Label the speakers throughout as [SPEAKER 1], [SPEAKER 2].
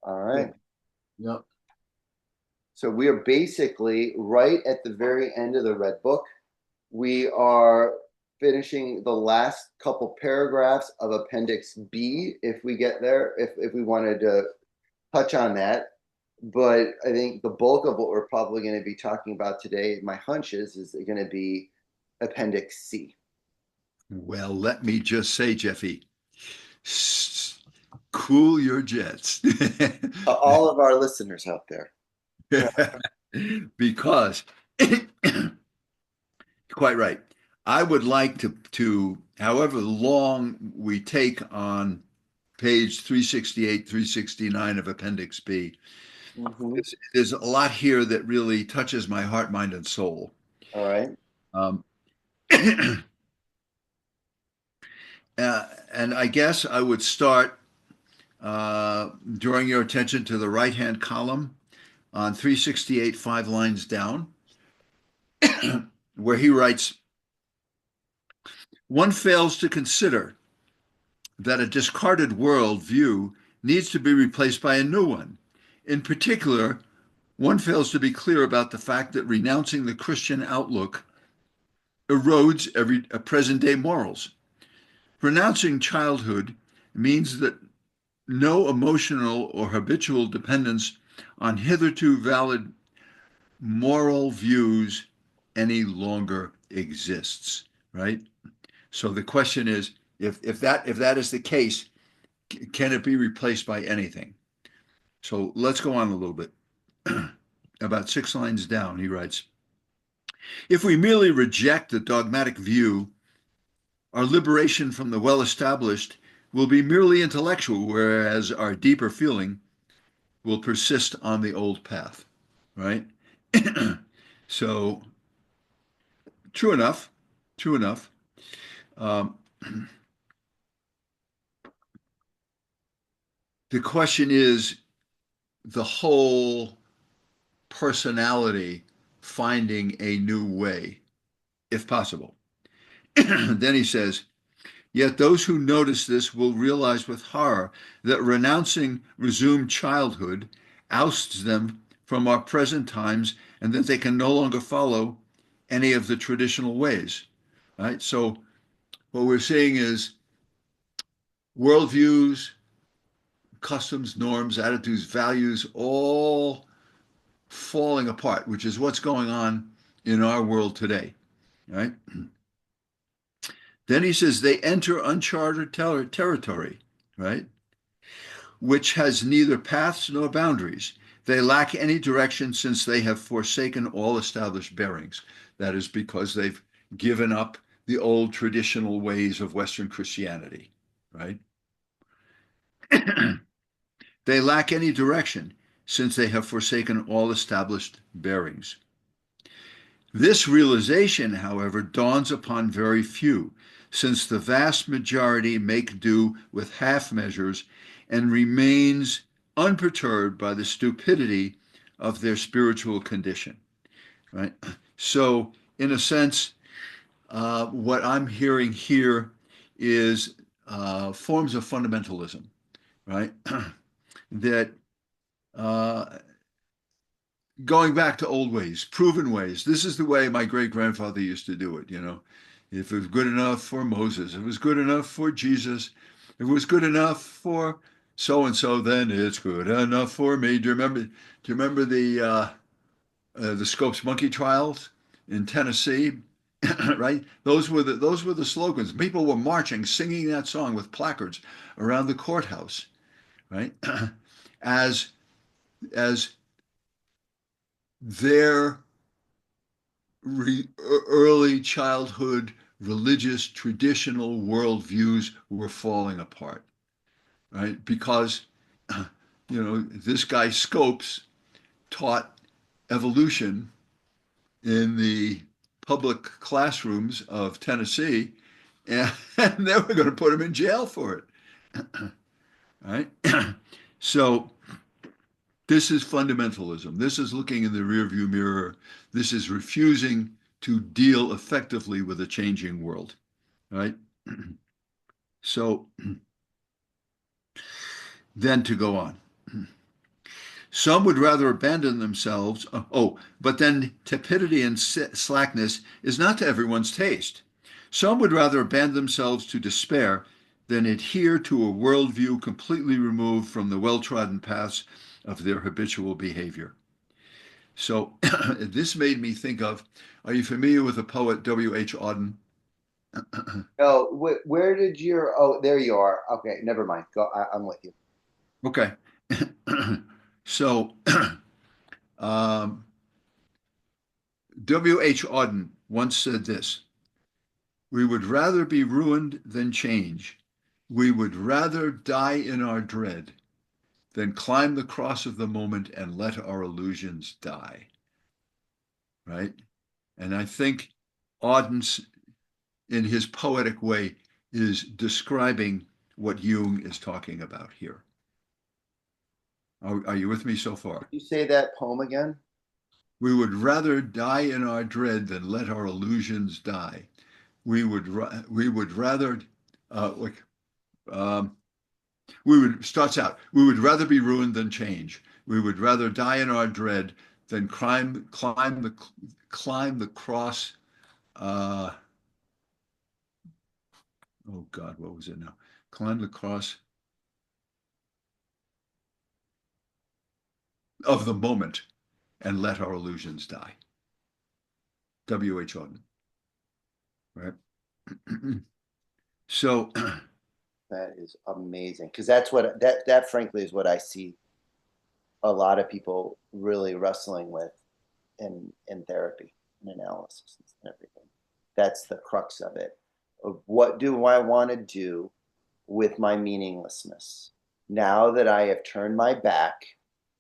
[SPEAKER 1] All
[SPEAKER 2] Yeah.
[SPEAKER 1] right.
[SPEAKER 2] Yeah.
[SPEAKER 1] So we are basically right at the very end of the Red Book. We are finishing the last couple paragraphs of Appendix B if we get there, if we wanted to touch on that. But I think the bulk of what we're probably going to be talking about today, my hunch is going to be Appendix C.
[SPEAKER 2] Well, let me just say, Jeffy, cool your jets.
[SPEAKER 1] All of our listeners out there.
[SPEAKER 2] Because quite right. I would like to however long we take on page 368, 369 of Appendix B,
[SPEAKER 1] Mhm.
[SPEAKER 2] there's a lot here that really touches my heart, mind, and soul.
[SPEAKER 1] All right.
[SPEAKER 2] Um, and I guess I would start drawing your attention to the right-hand column on 368, 5 lines down, where he writes, one fails to consider that a discarded world view needs to be replaced by a new one. In particular, one fails to be clear about the fact that renouncing the Christian outlook erodes present day morals. Renouncing childhood means that no emotional or habitual dependence on hitherto valid moral views any longer exists, right? So the question is, if that is the case, can it be replaced by anything? So let's go on a little bit. About 6 lines down, he writes, if we merely reject the dogmatic view, our liberation from the well established will be merely intellectual, whereas our deeper feeling will persist on the old path, right? So, true enough, true enough. Um, the question is the whole personality finding a new way, if possible. Then he says, yet those who notice this will realize with horror that renouncing resumed childhood ousts them from our present times and that they can no longer follow any of the traditional ways. Right? So what we're seeing is worldviews, customs, norms, attitudes, values, all falling apart, which is what's going on in our world today. Right? Then he says they enter uncharted territory, right? Which has neither paths nor boundaries. They lack any direction since they have forsaken all established bearings. That is because they've given up the old traditional ways of Western Christianity, right? They lack any direction since they have forsaken all established bearings. This realization, however, dawns upon very few, since the vast majority make do with half measures and remains unperturbed by the stupidity of their spiritual condition. Right. So, in a sense, what I'm hearing here is forms of fundamentalism, right? That uh, going back to old ways, proven ways. This is the way my great grandfather used to do it, you know. If it was good enough for Moses, it was good enough for Jesus, if it was good enough for so and so, then it's good enough for me. Do you remember the Scopes monkey trials in Tennessee? Right? Those were the slogans. People were marching, singing that song with placards around the courthouse, right? as as their early childhood religious traditional worldviews were falling apart, right? Because, this guy Scopes taught evolution in the public classrooms of Tennessee, and, and they were going to put him in jail for it, right? So this is fundamentalism. This is looking in the rearview mirror. This is refusing to deal effectively with a changing world, right? So then to go on. Some would rather abandon themselves. But then tepidity and slackness is not to everyone's taste. Some would rather abandon themselves to despair than adhere to a worldview completely removed from the well trodden paths of their habitual behavior. So this made me think of, are you familiar with the poet W.H. Auden?
[SPEAKER 1] Oh, where did your? Oh, there you are. Okay, never mind. Go. I'm with you.
[SPEAKER 2] Okay. So um, W.H. Auden once said this: we would rather be ruined than change. We would rather die in our dread than climb the cross of the moment and let our illusions die. Right? And I think Auden, in his poetic way, is describing what Jung is talking about here. Are you with me so far?
[SPEAKER 1] You say that poem again?
[SPEAKER 2] We would rather die in our dread than let our illusions die. We would rather like um, we would starts out. We would rather be ruined than change. We would rather die in our dread than climb the cross. Uh, oh God, what was it now? Climb the cross of the moment and let our illusions die. W.H. Auden, right? So,
[SPEAKER 1] That is amazing because that's what that frankly is what I see a lot of people really wrestling with in therapy and analysis and everything. That's the crux of it. Of what do I want to do with my meaninglessness now that I have turned my back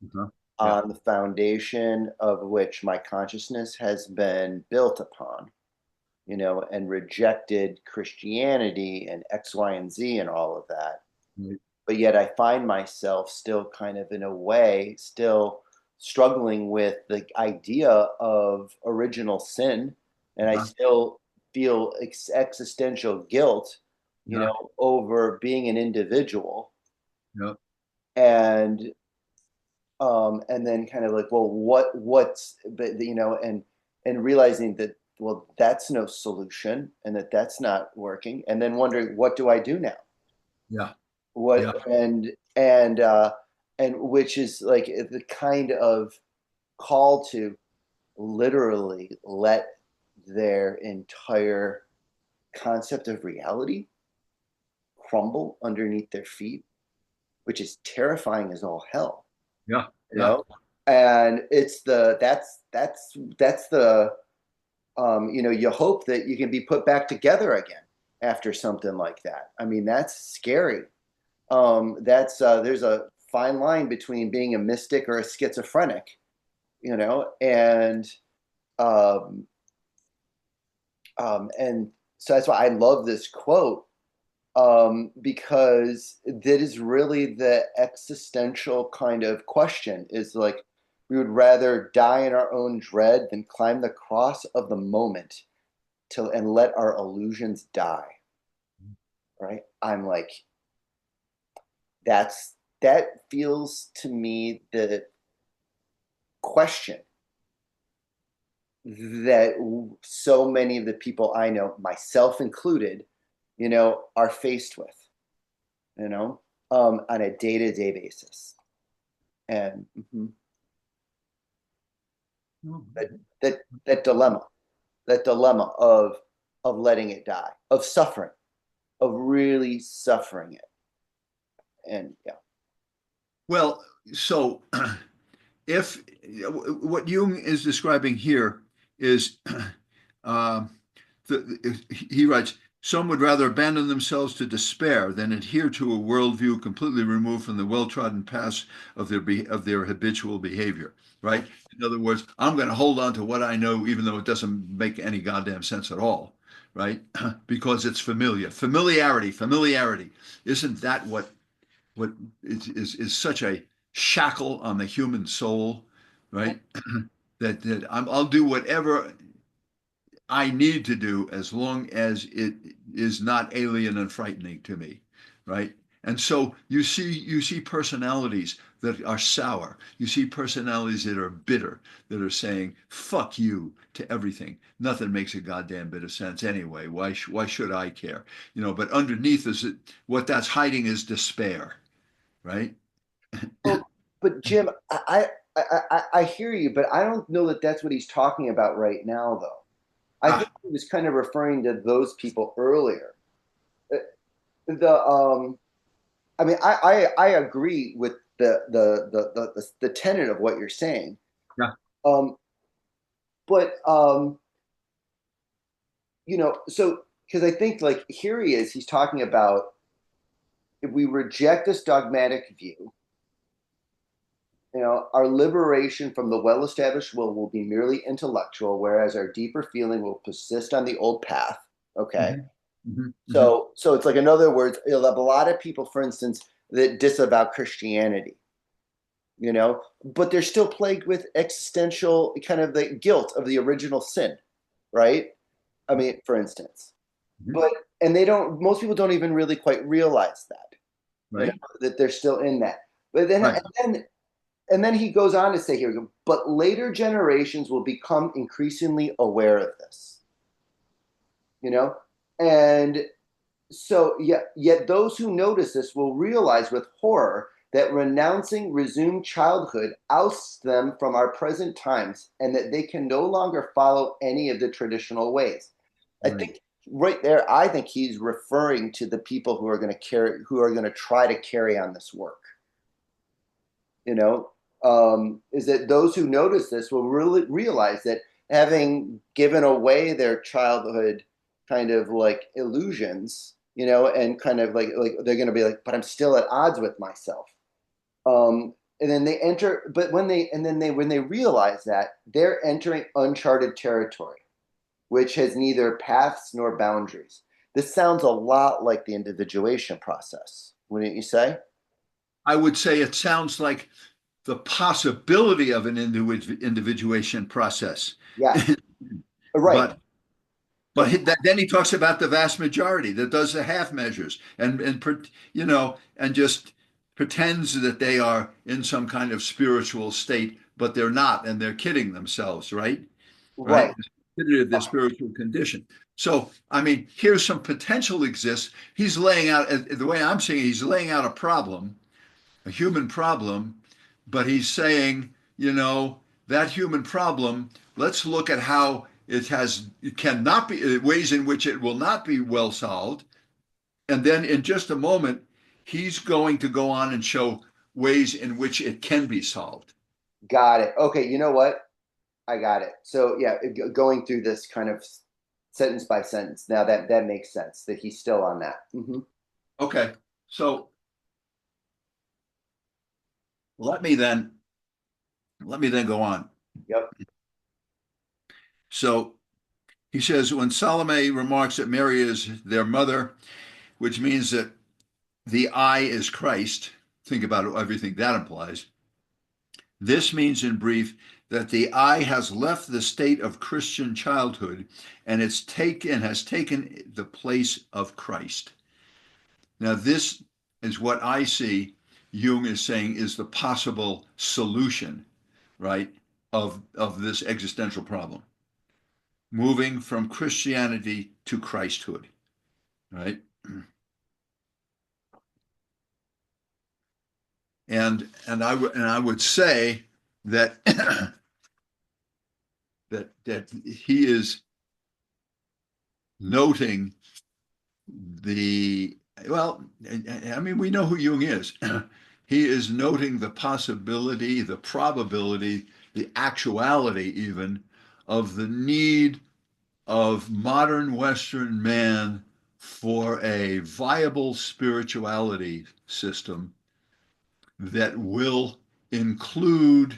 [SPEAKER 2] uh-huh. Yeah,
[SPEAKER 1] on the foundation of which my consciousness has been built upon, and rejected Christianity and X, Y, and Z and all of that.
[SPEAKER 2] right.
[SPEAKER 1] But yet I find myself still kind of in a way, still struggling with the idea of original sin. And I
[SPEAKER 2] Uh-huh.
[SPEAKER 1] still feel existential guilt,
[SPEAKER 2] Yeah,
[SPEAKER 1] over being an individual.
[SPEAKER 2] yeah,
[SPEAKER 1] And then kind of like, well, what's, but and realizing that, well, that's no solution and that's not working. And then wondering, what do I do now?
[SPEAKER 2] yeah,
[SPEAKER 1] What
[SPEAKER 2] yeah,
[SPEAKER 1] and which is like the kind of call to literally let their entire concept of reality crumble underneath their feet, which is terrifying as all hell,
[SPEAKER 2] yeah,
[SPEAKER 1] you
[SPEAKER 2] yeah,
[SPEAKER 1] know. And it's the that's the you hope that you can be put back together again after something like that. I mean, that's scary. That's there's a fine line between being a mystic or a schizophrenic, and um, and so that's why I love this quote, because that is really the existential kind of question. Is like, we would rather die in our own dread than climb the cross of the moment till and let our illusions die. Right? I'm like, that feels to me the question that so many of the people I know, myself included, are faced with, on a day-to-day basis. And that, that that dilemma of letting it die, of suffering, of really suffering it. And yeah.
[SPEAKER 2] well, so if what Jung is describing here is, um, he writes, some would rather abandon themselves to despair than adhere to a worldview completely removed from the well-trodden paths of their habitual behavior. Right? In other words, I'm going to hold on to what I know, even though it doesn't make any goddamn sense at all. Right? Because it's familiar. Familiarity. Isn't that what is such a shackle on the human soul, right? I'll do whatever I need to do as long as it is not alien and frightening to me, right? And so you see personalities that are sour. You see personalities that are bitter, that are saying "fuck you" to everything. Nothing makes a goddamn bit of sense anyway. Why should I care? But underneath is it, what that's hiding is despair, right?
[SPEAKER 1] Well, but Jim, I hear you, but I don't know that that's what he's talking about right now, though. I think
[SPEAKER 2] Ah,
[SPEAKER 1] he was kind of referring to those people earlier. Uh, The I mean, I agree with the tenet of what you're saying.
[SPEAKER 2] yeah.
[SPEAKER 1] Um, but so because I think like here he is, he's talking about if we reject this dogmatic view, our liberation from the well-established will be merely intellectual, whereas our deeper feeling will persist on the old path. Okay.
[SPEAKER 2] Hmm. Hmm. Hmm.
[SPEAKER 1] So it's like, in other words, you'll have a lot of people, for instance, that disavow Christianity, but they're still plagued with existential kind of the guilt of the original sin, right? I mean, for instance,
[SPEAKER 2] Hmm.
[SPEAKER 1] but and most people don't even really quite realize that,
[SPEAKER 2] Right,
[SPEAKER 1] that they're still in that. But then,
[SPEAKER 2] right,
[SPEAKER 1] and then he goes on to say here, but later generations will become increasingly aware of this, you know, and so yet those who notice this will realize with horror that renouncing resumed childhood ousts them from our present times and that they can no longer follow any of the traditional ways. I
[SPEAKER 2] right.
[SPEAKER 1] think right there, I think he's referring to the people who are going to try to carry on this work. You know, is that those who notice this will really realize that having given away their childhood kind of like illusions, and kind of like they're going to be like, but I'm still at odds with myself. And then they enter, but when they realize that they're entering uncharted territory, which has neither paths nor boundaries. This sounds a lot like the individuation process, wouldn't you say?
[SPEAKER 2] I would say it sounds like the possibility of an individuation process.
[SPEAKER 1] Yes. Right.
[SPEAKER 2] but
[SPEAKER 1] But
[SPEAKER 2] then he talks about the vast majority that does the half measures and just pretends that they are in some kind of spiritual state, but they're not, and they're kidding themselves, right? Right?
[SPEAKER 1] right.
[SPEAKER 2] Their spiritual condition. So, I mean, here's some potential exists. He's laying out, the way I'm seeing it, he's laying out a problem, a human problem, but he's saying, that human problem, let's look at how it cannot be, ways in which it will not be well solved. And then in just a moment, he's going to go on and show ways in which it can be solved.
[SPEAKER 1] Got it. Okay, you know what? I got it. So yeah, going through this kind of sentence by sentence. Now that makes sense that he's still on that.
[SPEAKER 2] Okay, so let me then go on.
[SPEAKER 1] Yep.
[SPEAKER 2] So he says, when Salome remarks that Mary is their mother, which means that the I is Christ, think about everything that implies. This means, in brief, that the I has left the state of Christian childhood and has taken the place of Christ. Now, this is what I see Jung is saying is the possible solution, right, of this existential problem. Moving from Christianity to Christhood, right? And I would say that that he is noting the well, I mean, we know who Jung is. He is noting the possibility, the probability, the actuality even of the need of modern Western man for a viable spirituality system that will include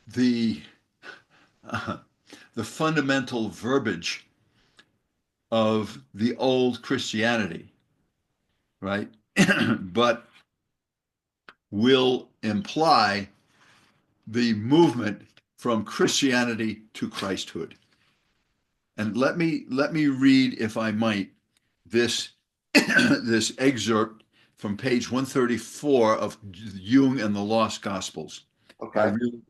[SPEAKER 2] the the fundamental verbiage of the old Christianity, right? But will imply the movement from Christianity to Christhood. And let me read, if I might, this this excerpt from page 134 of Jung and the Lost Gospels. I
[SPEAKER 1] Okay.
[SPEAKER 2] really,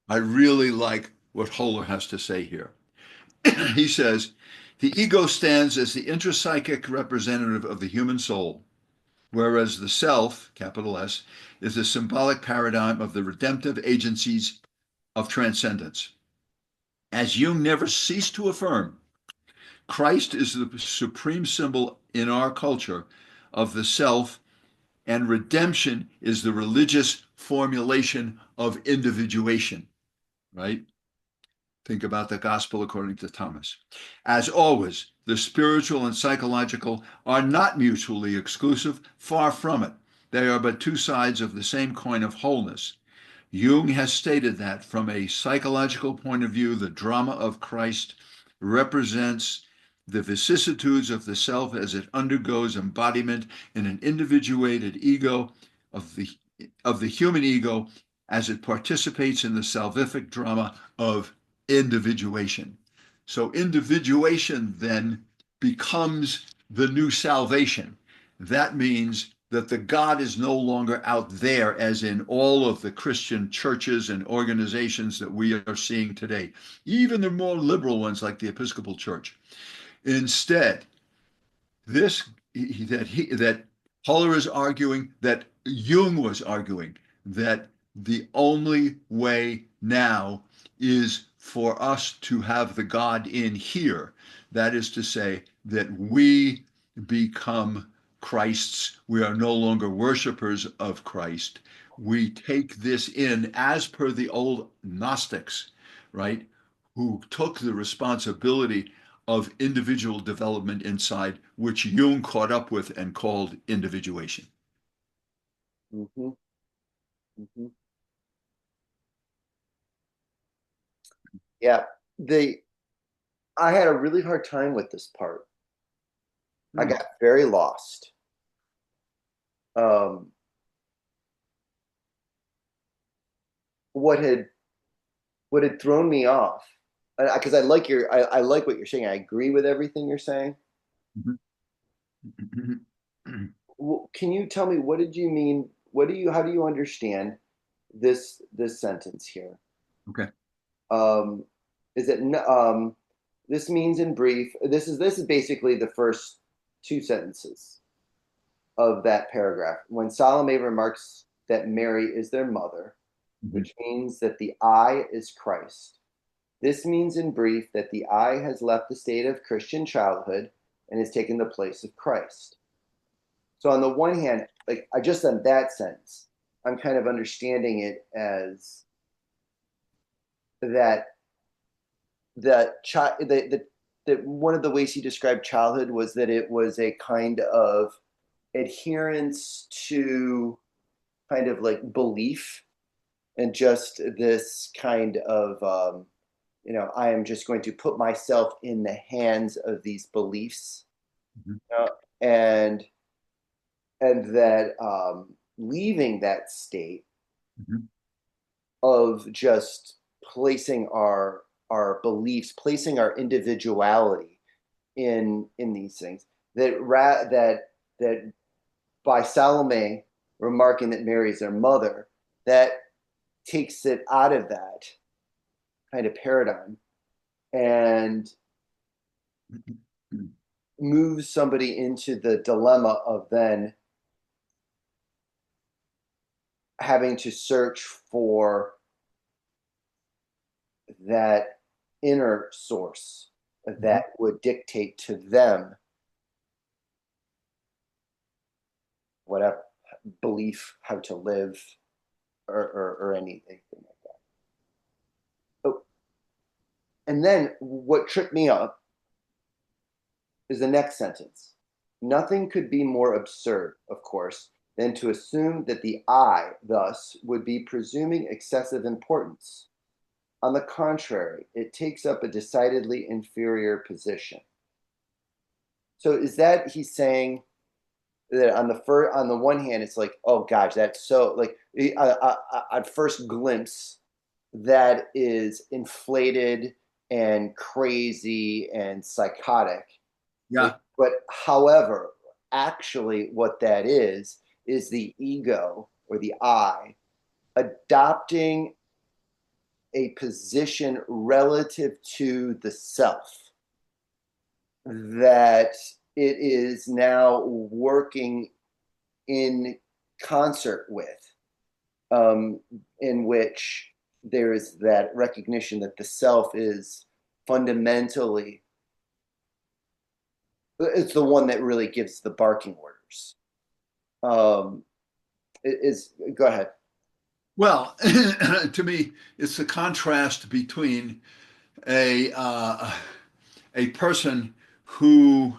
[SPEAKER 2] I really like what Holler has to say here. He says, the ego stands as the intrapsychic representative of the human soul, whereas the self, capital S, is the symbolic paradigm of the redemptive agencies of transcendence. As Jung never ceased to affirm, Christ is the supreme symbol in our culture of the self, and redemption is the religious formulation of individuation, right? Think about the gospel according to Thomas. As always, the spiritual and psychological are not mutually exclusive, far from it. They are but two sides of the same coin of wholeness. Jung has stated that from a psychological point of view, the drama of Christ represents the vicissitudes of the self as it undergoes embodiment in an individuated ego of the human ego as it participates in the salvific drama of individuation. So individuation then becomes the new salvation. That means that the God is no longer out there, as in all of the Christian churches and organizations that we are seeing today, even the more liberal ones like the Episcopal Church. Instead, this that Holler is arguing, that Jung was arguing, that the only way now is for us to have the God in here. That is to say, that we become Christ's. We are no longer worshipers of Christ. We take this in as per the old Gnostics, right? Who took the responsibility of individual development inside, which Jung caught up with and called individuation.
[SPEAKER 1] Hmm. Hmm. Yeah. The I had a really hard time with this part. I
[SPEAKER 2] Hmm.
[SPEAKER 1] got very lost. Um, what had what had thrown me off, because I like what you're saying. I agree with everything you're saying. Can you tell me, what did you mean? How do you understand this sentence here?
[SPEAKER 2] Okay.
[SPEAKER 1] Um, is it this means in brief? This is basically the first two sentences of that paragraph. When Salome remarks that Mary is their mother,
[SPEAKER 2] Mhm.
[SPEAKER 1] which means that the I is Christ. This means in brief that the I has left the state of Christian childhood and has taken the place of Christ. So on the one hand, like I just on that sentence, I'm kind of understanding it as that that child that one of the ways he described childhood was that it was a kind of adherence to kind of like belief, and just this kind of I am just going to put myself in the hands of these beliefs,
[SPEAKER 2] Mhm.
[SPEAKER 1] uh, and and that leaving that state
[SPEAKER 2] Mhm.
[SPEAKER 1] of just placing our beliefs, placing our individuality in these things, that by Salome remarking that Mary is their mother, that takes it out of that kind of paradigm and
[SPEAKER 2] Mhm.
[SPEAKER 1] moves somebody into the dilemma of then having to search for that inner source
[SPEAKER 2] Mhm.
[SPEAKER 1] that would dictate to them whatever belief, how to live, or anything like that. Oh, and then what tripped me up is the next sentence. Nothing could be more absurd, of course, than to assume that the I, thus, would be presuming excessive importance. On the contrary, it takes up a decidedly inferior position. So is that he's saying that on the one hand, it's like, oh gosh, that's so like at first glimpse, that is inflated and crazy and psychotic.
[SPEAKER 2] Yeah.
[SPEAKER 1] But however, actually, what that is is the ego or the I adopting a position relative to the self that it is now working in concert with, um, in which there is that recognition that the self is fundamentally, it's the one that really gives the barking orders. Um, is Go ahead.
[SPEAKER 2] Well, to me, it's the contrast between a uh, a person who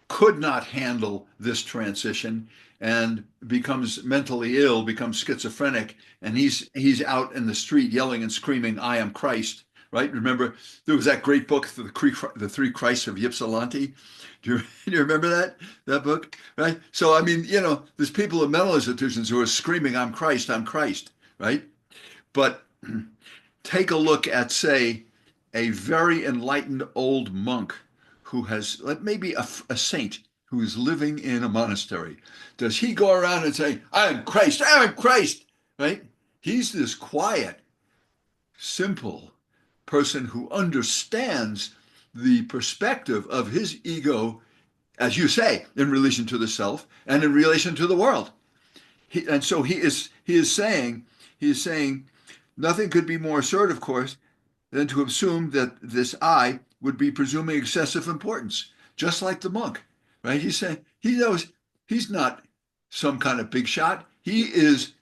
[SPEAKER 2] could not handle this transition and becomes mentally ill, becomes schizophrenic, and he's out in the street yelling and screaming, "I am Christ!" Right? Remember, there was that great book, the Three Christs of Ypsilanti. Do you remember that book? Right? So I mean, there's people in mental institutions who are screaming, "I'm Christ! I'm Christ!" Right? But take a look at, say, a very enlightened old monk who has, like maybe a saint who is living in a monastery. Does he go around and say, "I am Christ, I am Christ"? Right? He's this quiet, simple person who understands the perspective of his ego, as you say, in relation to the self and in relation to the world. And so he is saying nothing could be more assertive, of course, than to assume that this I would be presuming excessive importance, just like the monk, right? He's saying he knows he's not some kind of big shot. He is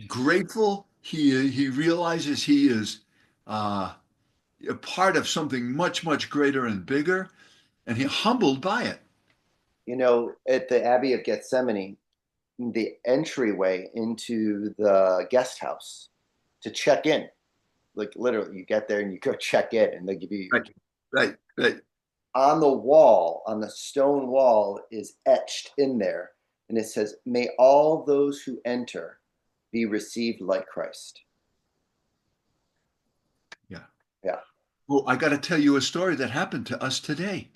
[SPEAKER 2] grateful. He realizes he is uh, a part of something much, much greater and bigger, and he's humbled by it.
[SPEAKER 1] At the Abbey of Gethsemane, the entryway into the guest house to check in, like literally, you get there and you go check in, and they give you
[SPEAKER 2] Right, right, right.
[SPEAKER 1] on the wall, on the stone wall, is etched in there, and it says, "May all those who enter be received like Christ."
[SPEAKER 2] Yeah.
[SPEAKER 1] Yeah.
[SPEAKER 2] Well, I got to tell you a story that happened to us today.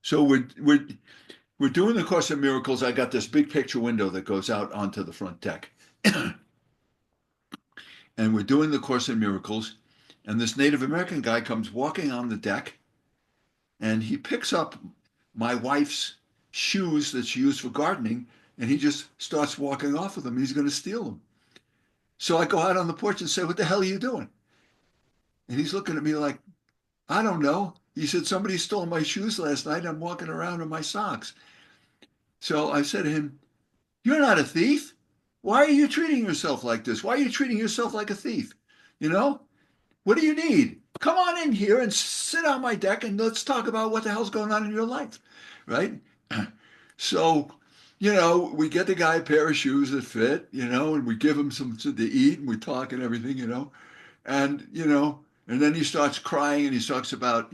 [SPEAKER 2] So we're doing the Course of Miracles. I got this big picture window that goes out onto the front deck. And we're doing the Course in Miracles. And this Native American guy comes walking on the deck and he picks up my wife's shoes that she used for gardening and he just starts walking off with them. He's going to steal them. So I go out on the porch and say, "What the hell are you doing?" And he's looking at me like, "I don't know." He said, "Somebody stole my shoes last night. I'm walking around in my socks." So I said to him, "You're not a thief. Why are you treating yourself like this? Why are you treating yourself like a thief? You know, what do you need? Come on in here and sit on my deck and let's talk about what the hell's going on in your life." Right? So, we get the guy a pair of shoes that fit, and we give him some to eat and we talk and everything, and then he starts crying and he talks about,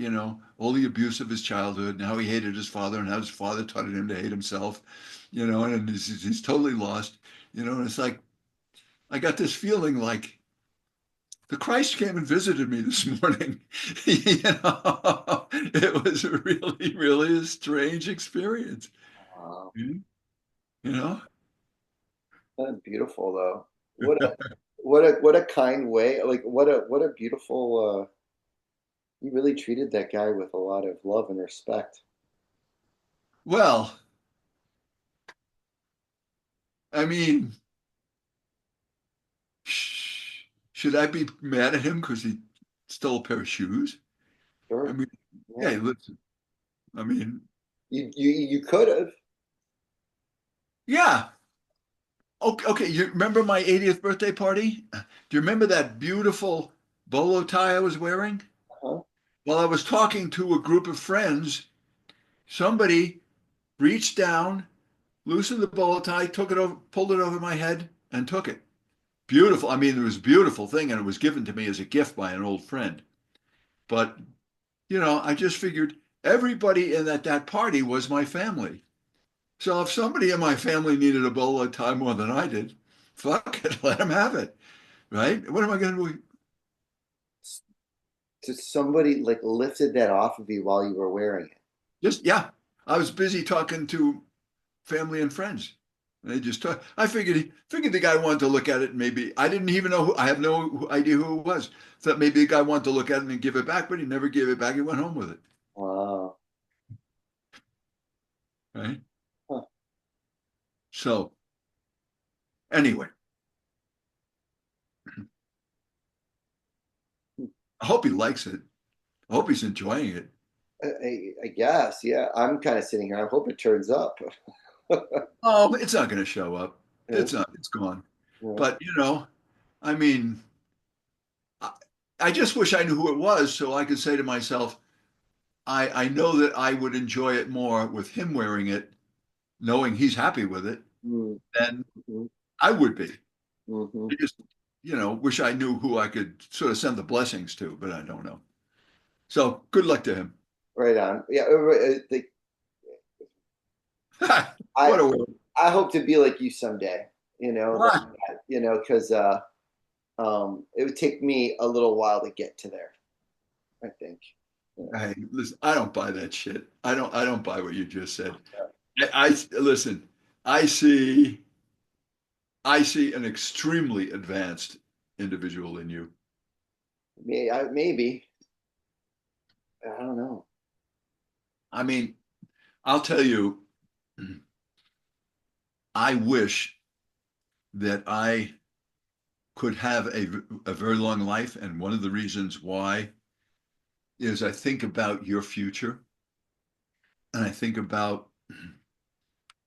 [SPEAKER 2] all the abuse of his childhood and how he hated his father and how his father taught him to hate himself, and he's totally lost, and it's like, I got this feeling like the Christ came and visited me this morning. It was really, really a strange experience.
[SPEAKER 1] Wow.
[SPEAKER 2] You know?
[SPEAKER 1] That's beautiful, though. What a kind way. Like what a beautiful. You really treated that guy with a lot of love and respect.
[SPEAKER 2] Well, I mean, should I be mad at him because he stole a pair of shoes? I
[SPEAKER 1] Sure.
[SPEAKER 2] mean,
[SPEAKER 1] Yeah.
[SPEAKER 2] hey, listen, I mean,
[SPEAKER 1] You could have.
[SPEAKER 2] yeah. Okay, okay, you remember my 80th birthday party? Do you remember that beautiful bolo tie I was wearing?
[SPEAKER 1] Huh?
[SPEAKER 2] While I was talking to a group of friends, somebody reached down, loosened the bolo tie, took it over, pulled it over my head, and took it. Beautiful. I mean, it was a beautiful thing, and it was given to me as a gift by an old friend. But, I just figured everybody in that party was my family. So if somebody in my family needed a bolo tie more than I did, fuck it, let them have it, right? What am I going to do?
[SPEAKER 1] So somebody like lifted that off of you while you were wearing it.
[SPEAKER 2] Just, yeah, I was busy talking to family and friends. They just talk. I figured the guy wanted to look at it. And maybe I didn't even know. I have no idea who it was. Thought maybe the guy wanted to look at it and give it back, but he never gave it back. He went home with it.
[SPEAKER 1] Wow.
[SPEAKER 2] Right.
[SPEAKER 1] Huh.
[SPEAKER 2] So anyway, I hope he likes it. I hope he's enjoying it.
[SPEAKER 1] I guess, yeah. I'm kind of sitting here. I hope it turns up.
[SPEAKER 2] Oh, it's not going to show up.
[SPEAKER 1] Yeah,
[SPEAKER 2] It's not. It's gone.
[SPEAKER 1] yeah.
[SPEAKER 2] But I mean, I, I just wish I knew who it was so I could say to myself, I know that I would enjoy it more with him wearing it, knowing he's happy with it,
[SPEAKER 1] Mm,
[SPEAKER 2] than
[SPEAKER 1] mhm,
[SPEAKER 2] I would be.
[SPEAKER 1] mhm.
[SPEAKER 2] I just, wish I knew who I could sort of send the blessings to, but I don't know. So good luck to him.
[SPEAKER 1] Right on. Yeah, I
[SPEAKER 2] What a word.
[SPEAKER 1] I hope to be like you someday. Like
[SPEAKER 2] What?
[SPEAKER 1] that. Because it would take me a little while to get to there. I think.
[SPEAKER 2] Hey, listen, I don't buy that shit. I don't buy what you just said. Listen, I see I see an extremely advanced individual in you.
[SPEAKER 1] Maybe. I don't know.
[SPEAKER 2] I mean, I'll tell you, I wish that I could have a very long life. And one of the reasons why is I think about your future and I think about,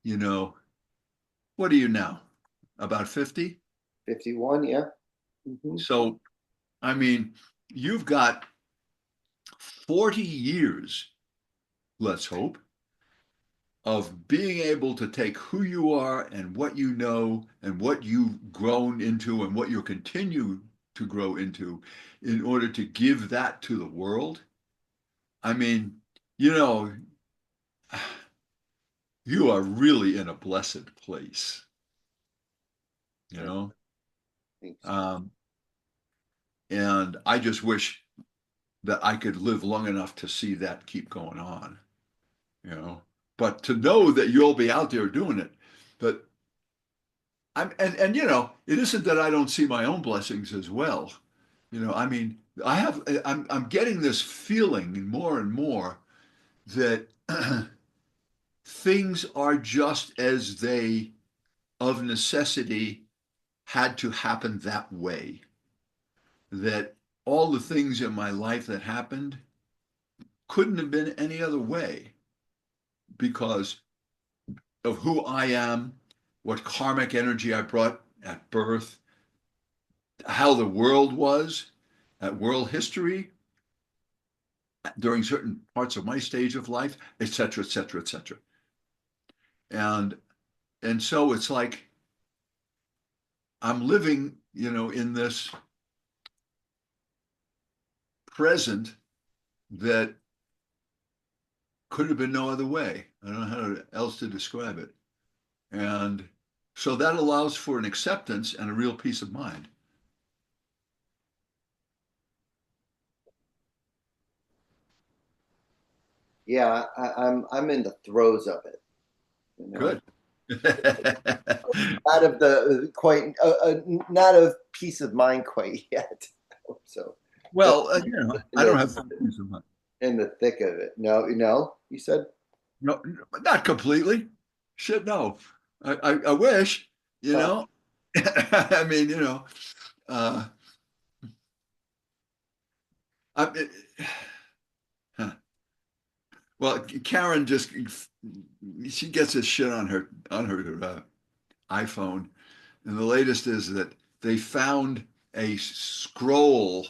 [SPEAKER 2] you know, what are you now? About 50?
[SPEAKER 1] 51. Yeah. Hmm.
[SPEAKER 2] So, I mean, you've got 40 years, let's hope, of being able to take who you are and what you know and what you've grown into and what you'll continue to grow into in order to give that to the world. I mean, you know, you are really in a blessed place, you
[SPEAKER 1] I
[SPEAKER 2] know?
[SPEAKER 1] think so.
[SPEAKER 2] Um, and I just wish that I could live long enough to see that keep going on, you know? But to know that you'll be out there doing it, but and it isn't that I don't see my own blessings as well. I mean, I'm getting this feeling more and more that things are just as they of necessity had to happen that way. That all the things in my life that happened couldn't have been any other way because of who I am, what karmic energy I brought at birth, how the world was, at world history during certain parts of my stage of life, et cetera, et cetera, et cetera. And and so it's like I'm living, in this present that could have been no other way. I don't know how else to describe it. And so that allows for an acceptance and a real peace of mind.
[SPEAKER 1] Yeah, I'm in the throes of it. You know,
[SPEAKER 2] Good.
[SPEAKER 1] Not of the quite, not of peace of mind quite yet. So, but
[SPEAKER 2] Well,
[SPEAKER 1] in
[SPEAKER 2] I don't
[SPEAKER 1] the
[SPEAKER 2] have peace of mind.
[SPEAKER 1] in the thick of it. No, you said.
[SPEAKER 2] No, not completely. Shit, no. I wish, you
[SPEAKER 1] Uh,
[SPEAKER 2] know. I mean, uh, I, huh. Well, Karen just she gets this shit on her iPhone, and the latest is that they found a scroll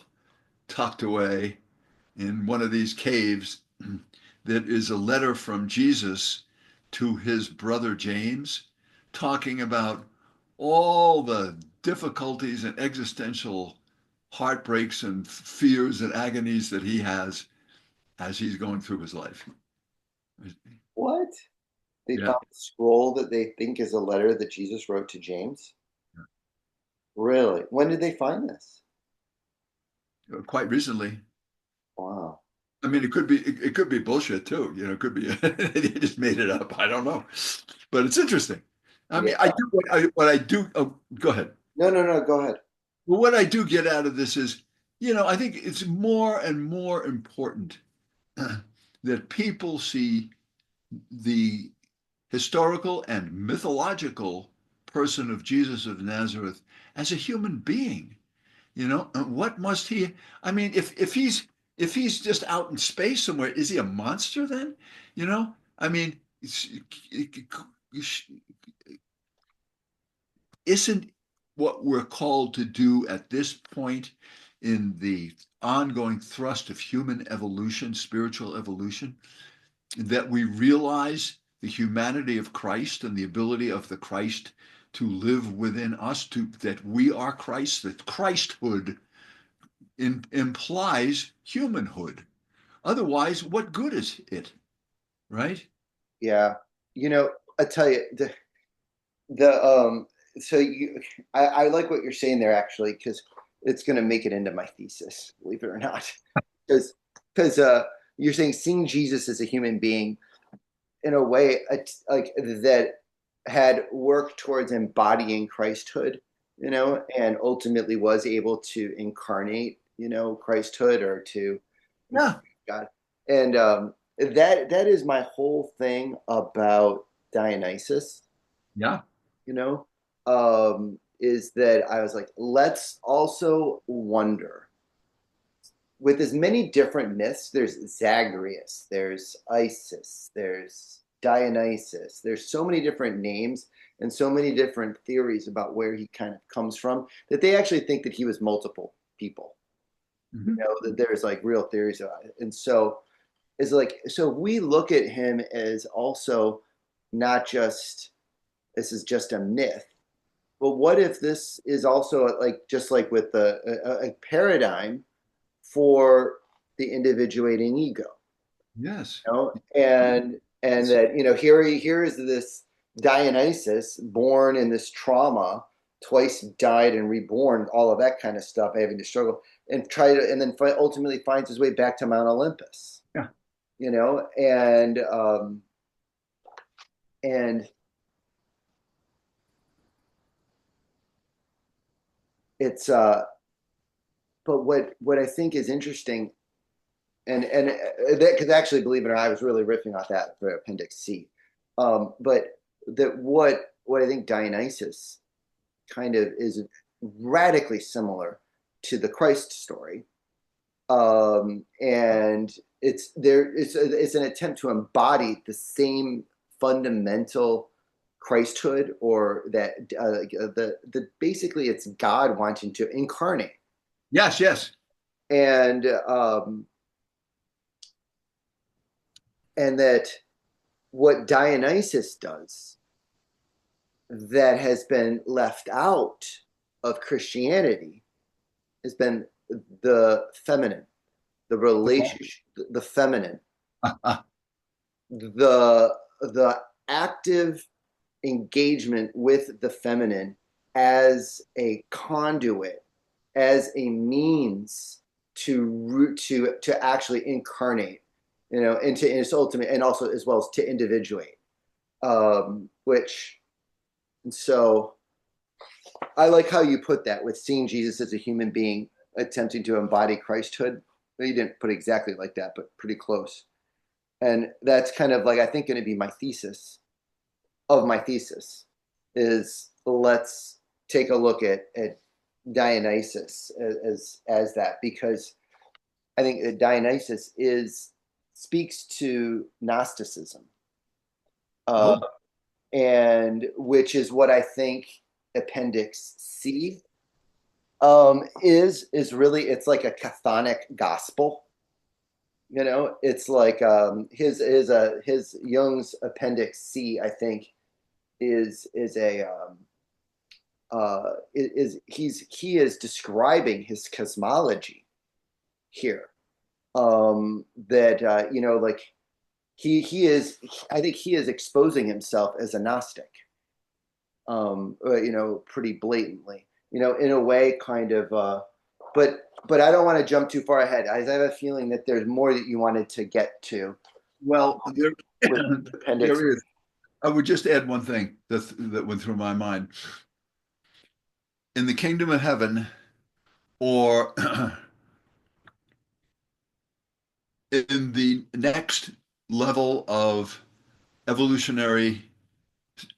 [SPEAKER 2] tucked away in one of these caves that is a letter from Jesus to his brother James, talking about all the difficulties and existential heartbreaks and fears and agonies that he has as he's going through his life.
[SPEAKER 1] what? They
[SPEAKER 2] Yeah,
[SPEAKER 1] found a scroll that they think is a letter that Jesus wrote to James. Really? When did they find this?
[SPEAKER 2] quite recently.
[SPEAKER 1] Wow.
[SPEAKER 2] I mean, it could be bullshit too. It could be they just made it up. I don't know, but it's interesting. I
[SPEAKER 1] Yeah.
[SPEAKER 2] mean, I do what I do. Oh, go ahead.
[SPEAKER 1] No, no, no. Go ahead.
[SPEAKER 2] Well, what I do get out of this is, I think it's more and more important that people see the historical and mythological person of Jesus of Nazareth as a human being. What must he? I mean, if he's just out in space somewhere, is he a monster then? I mean, isn't what we're called to do at this point in the ongoing thrust of human evolution, spiritual evolution, that we realize the humanity of Christ and the ability of the Christ to live within us, that we are Christ, that Christhood implies humanhood. Otherwise, what good is it, right?
[SPEAKER 1] Yeah. I tell you, the so you I like what you're saying there actually, because it's going to make it into my thesis, believe it or not. because because you're saying seeing Jesus as a human being in a way, like that, had worked towards embodying Christhood, and ultimately was able to incarnate, Christhood, or to
[SPEAKER 2] Yeah,
[SPEAKER 1] God. And that is my whole thing about Dionysus,
[SPEAKER 2] yeah,
[SPEAKER 1] you know, is that I was like, let's also wonder, with as many different myths, there's Zagreus, there's Isis, there's Dionysus, there's so many different names and so many different theories about where he kind of comes from, that they actually think that he was multiple people,
[SPEAKER 2] mhm,
[SPEAKER 1] that there's like real theories about it. And so is like, so we look at him as also not just, this is just a myth, but what if this is also like, just like with a paradigm for the individuating ego,
[SPEAKER 2] yes,
[SPEAKER 1] and that, here is this Dionysus, born in this trauma, twice died and reborn, all of that kind of stuff, having to struggle and try to, and then ultimately finds his way back to Mount Olympus,
[SPEAKER 2] yeah.
[SPEAKER 1] and it's but what I think is interesting, and that, because actually, believe it or not, I was really riffing off that for Appendix C, but that what I think Dionysus kind of is radically similar to the Christ story, and it's an attempt to embody the same fundamental Christhood, or that the basically it's God wanting to incarnate,
[SPEAKER 2] Yes, yes.
[SPEAKER 1] and and that what Dionysus does that has been left out of Christianity has been the feminine, the relationship, the feminine, the active engagement with the feminine as a conduit, as a means to actually incarnate, into its ultimate, and also as well as to individuate. Which, and so I like how you put that, with seeing Jesus as a human being attempting to embody Christhood. Well, you didn't put it exactly like that, but pretty close. And that's kind of like, I think, going to be my thesis of my thesis, is let's take a look at Dionysus as that, because I think Dionysus is speaks to Gnosticism, uh,
[SPEAKER 2] Oh,
[SPEAKER 1] and which is what I think Appendix C is really, it's like a chthonic gospel. It's like his Jung's Appendix C, I think, is a he is describing his cosmology here. That like he is, I think he is exposing himself as a Gnostic, pretty blatantly, in a way, kind of. But I don't want to jump too far ahead. I have a feeling that there's more that you wanted to get to
[SPEAKER 2] well, there,
[SPEAKER 1] with appendix.
[SPEAKER 2] there is. I would just add one thing that went through my mind. In the kingdom of heaven, or in the next level of evolutionary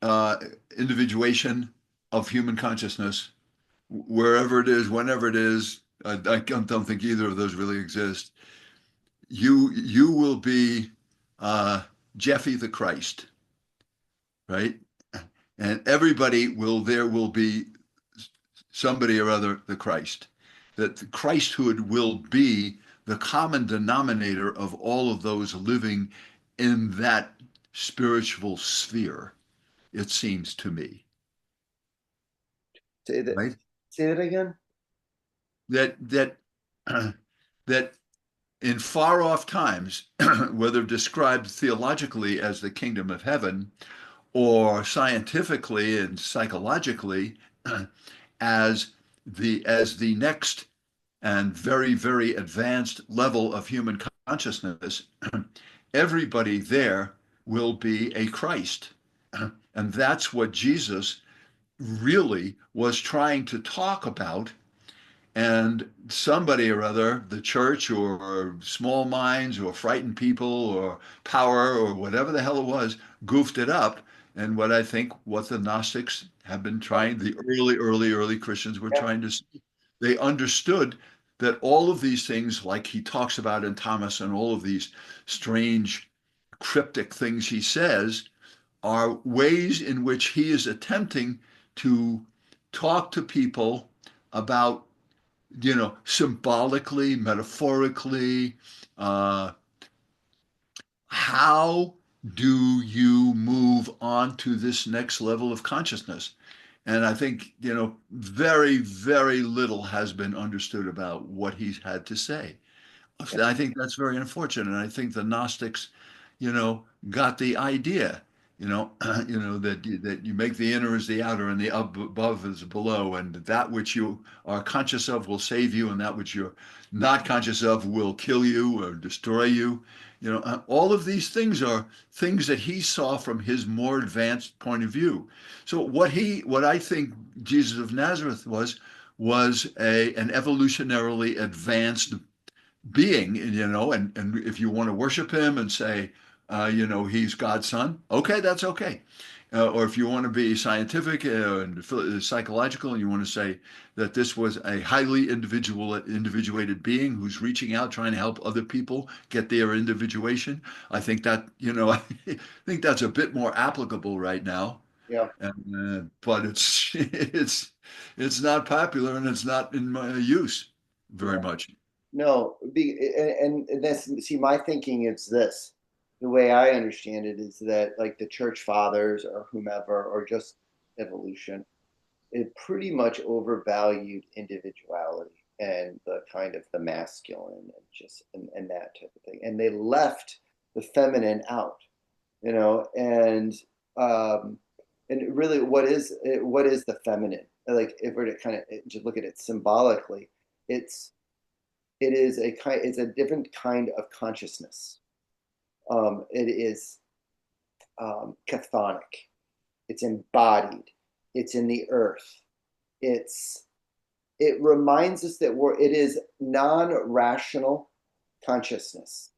[SPEAKER 2] uh, individuation of human consciousness, wherever it is, whenever it is, I don't think either of those really exist. You will be uh, Jeffy the Christ, right? And everybody will there will be somebody or other the Christ. That the Christhood will be the common denominator of all of those living in that spiritual sphere, it seems to me,
[SPEAKER 1] Say that.
[SPEAKER 2] right?
[SPEAKER 1] Say that again.
[SPEAKER 2] That that in far off times, whether described theologically as the kingdom of heaven or scientifically and psychologically as the next and very, very advanced level of human consciousness, everybody there will be a Christ. And that's what Jesus really was trying to talk about. And somebody or other, the church or small minds or frightened people or power or whatever the hell it was, goofed it up. And what the Gnostics have been trying, the early Christians were
[SPEAKER 1] Yeah.
[SPEAKER 2] trying to see, they understood that all of these things, like he talks about in Thomas and all of these strange cryptic things he says, are ways in which he is attempting to talk to people about, symbolically, metaphorically, uh, how do you move on to this next level of consciousness? And I think, very, very little has been understood about what he's had to say.
[SPEAKER 1] Yeah.
[SPEAKER 2] I think that's very unfortunate. I think the Gnostics, got the idea, that you make the inner as the outer and the above is below, and that which you are conscious of will save you, and that which you're not conscious of will kill you or destroy you. All of these things are things that he saw from his more advanced point of view. So what I think Jesus of Nazareth was an evolutionarily advanced being, and if you want to worship him and say, he's God's son, okay, that's okay. Or if you want to be scientific and psychological, and you want to say that this was a highly individuated being who's reaching out, trying to help other people get their individuation, I think that, I think that's a bit more applicable right now.
[SPEAKER 1] Yeah.
[SPEAKER 2] But it's not popular and it's not in my use
[SPEAKER 1] Yeah.
[SPEAKER 2] very much.
[SPEAKER 1] No, and this, see, my thinking is this. The way I understand it is that like the church fathers or whomever, or just evolution, it pretty much overvalued individuality and the kind of the masculine and just and that type of thing. And they left the feminine out, and um really what is the feminine? Like if we're to kind of just look at it symbolically, it's it's a different kind of consciousness. It is chthonic. It's embodied. It's in the earth. It's it reminds us that it is non-rational consciousness.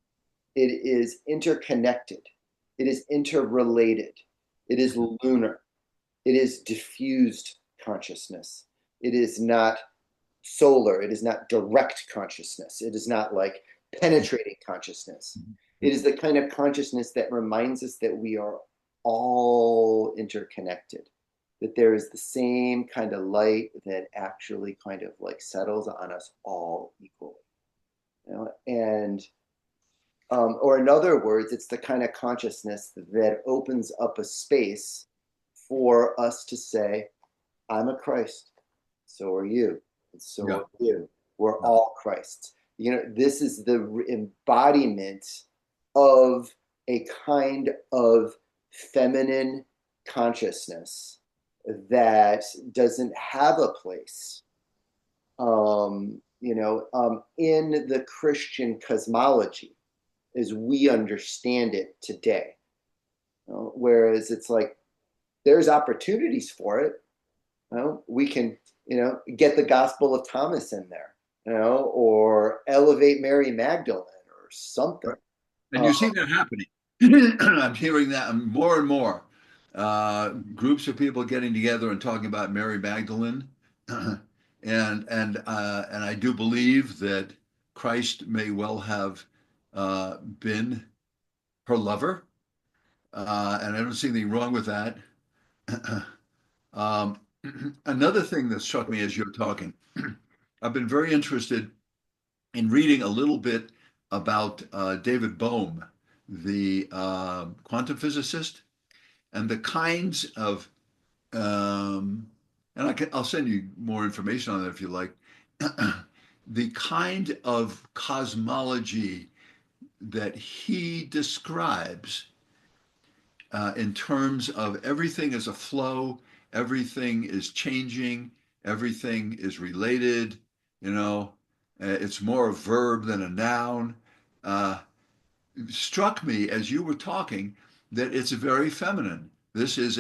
[SPEAKER 1] It is interconnected. It is interrelated. It is lunar. It is diffused consciousness. It is not solar. It is not direct consciousness. It is not like penetrating consciousness. It is the kind of consciousness that reminds us that we are all interconnected, that there is the same kind of light that actually kind of like settles on us all equally. And or in other words, it's the kind of consciousness that opens up a space for us to say, I'm a Christ, so are you, and so
[SPEAKER 2] Yeah.
[SPEAKER 1] are you. We're all Christs. This is the embodiment of a kind of feminine consciousness that doesn't have a place, in the Christian cosmology as we understand it today. Whereas it's like there's opportunities for it. We can, get the Gospel of Thomas in there, or elevate Mary Magdalene or something.
[SPEAKER 2] And
[SPEAKER 1] Uh,
[SPEAKER 2] you see that happening. I'm hearing that more and more. Groups of people getting together and talking about Mary Magdalene, and I do believe that Christ may well have been her lover, and I don't see anything wrong with that. um, Another thing that struck me as you're talking, I've been very interested in reading a little bit about David Bohm, the quantum physicist, and the kinds of, um, and I'll send you more information on that if you like, the kind of cosmology that he describes in terms of everything is a flow, everything is changing, everything is related, you know, it's more a verb than a noun. Uh, Struck me as you were talking that it's very feminine. This is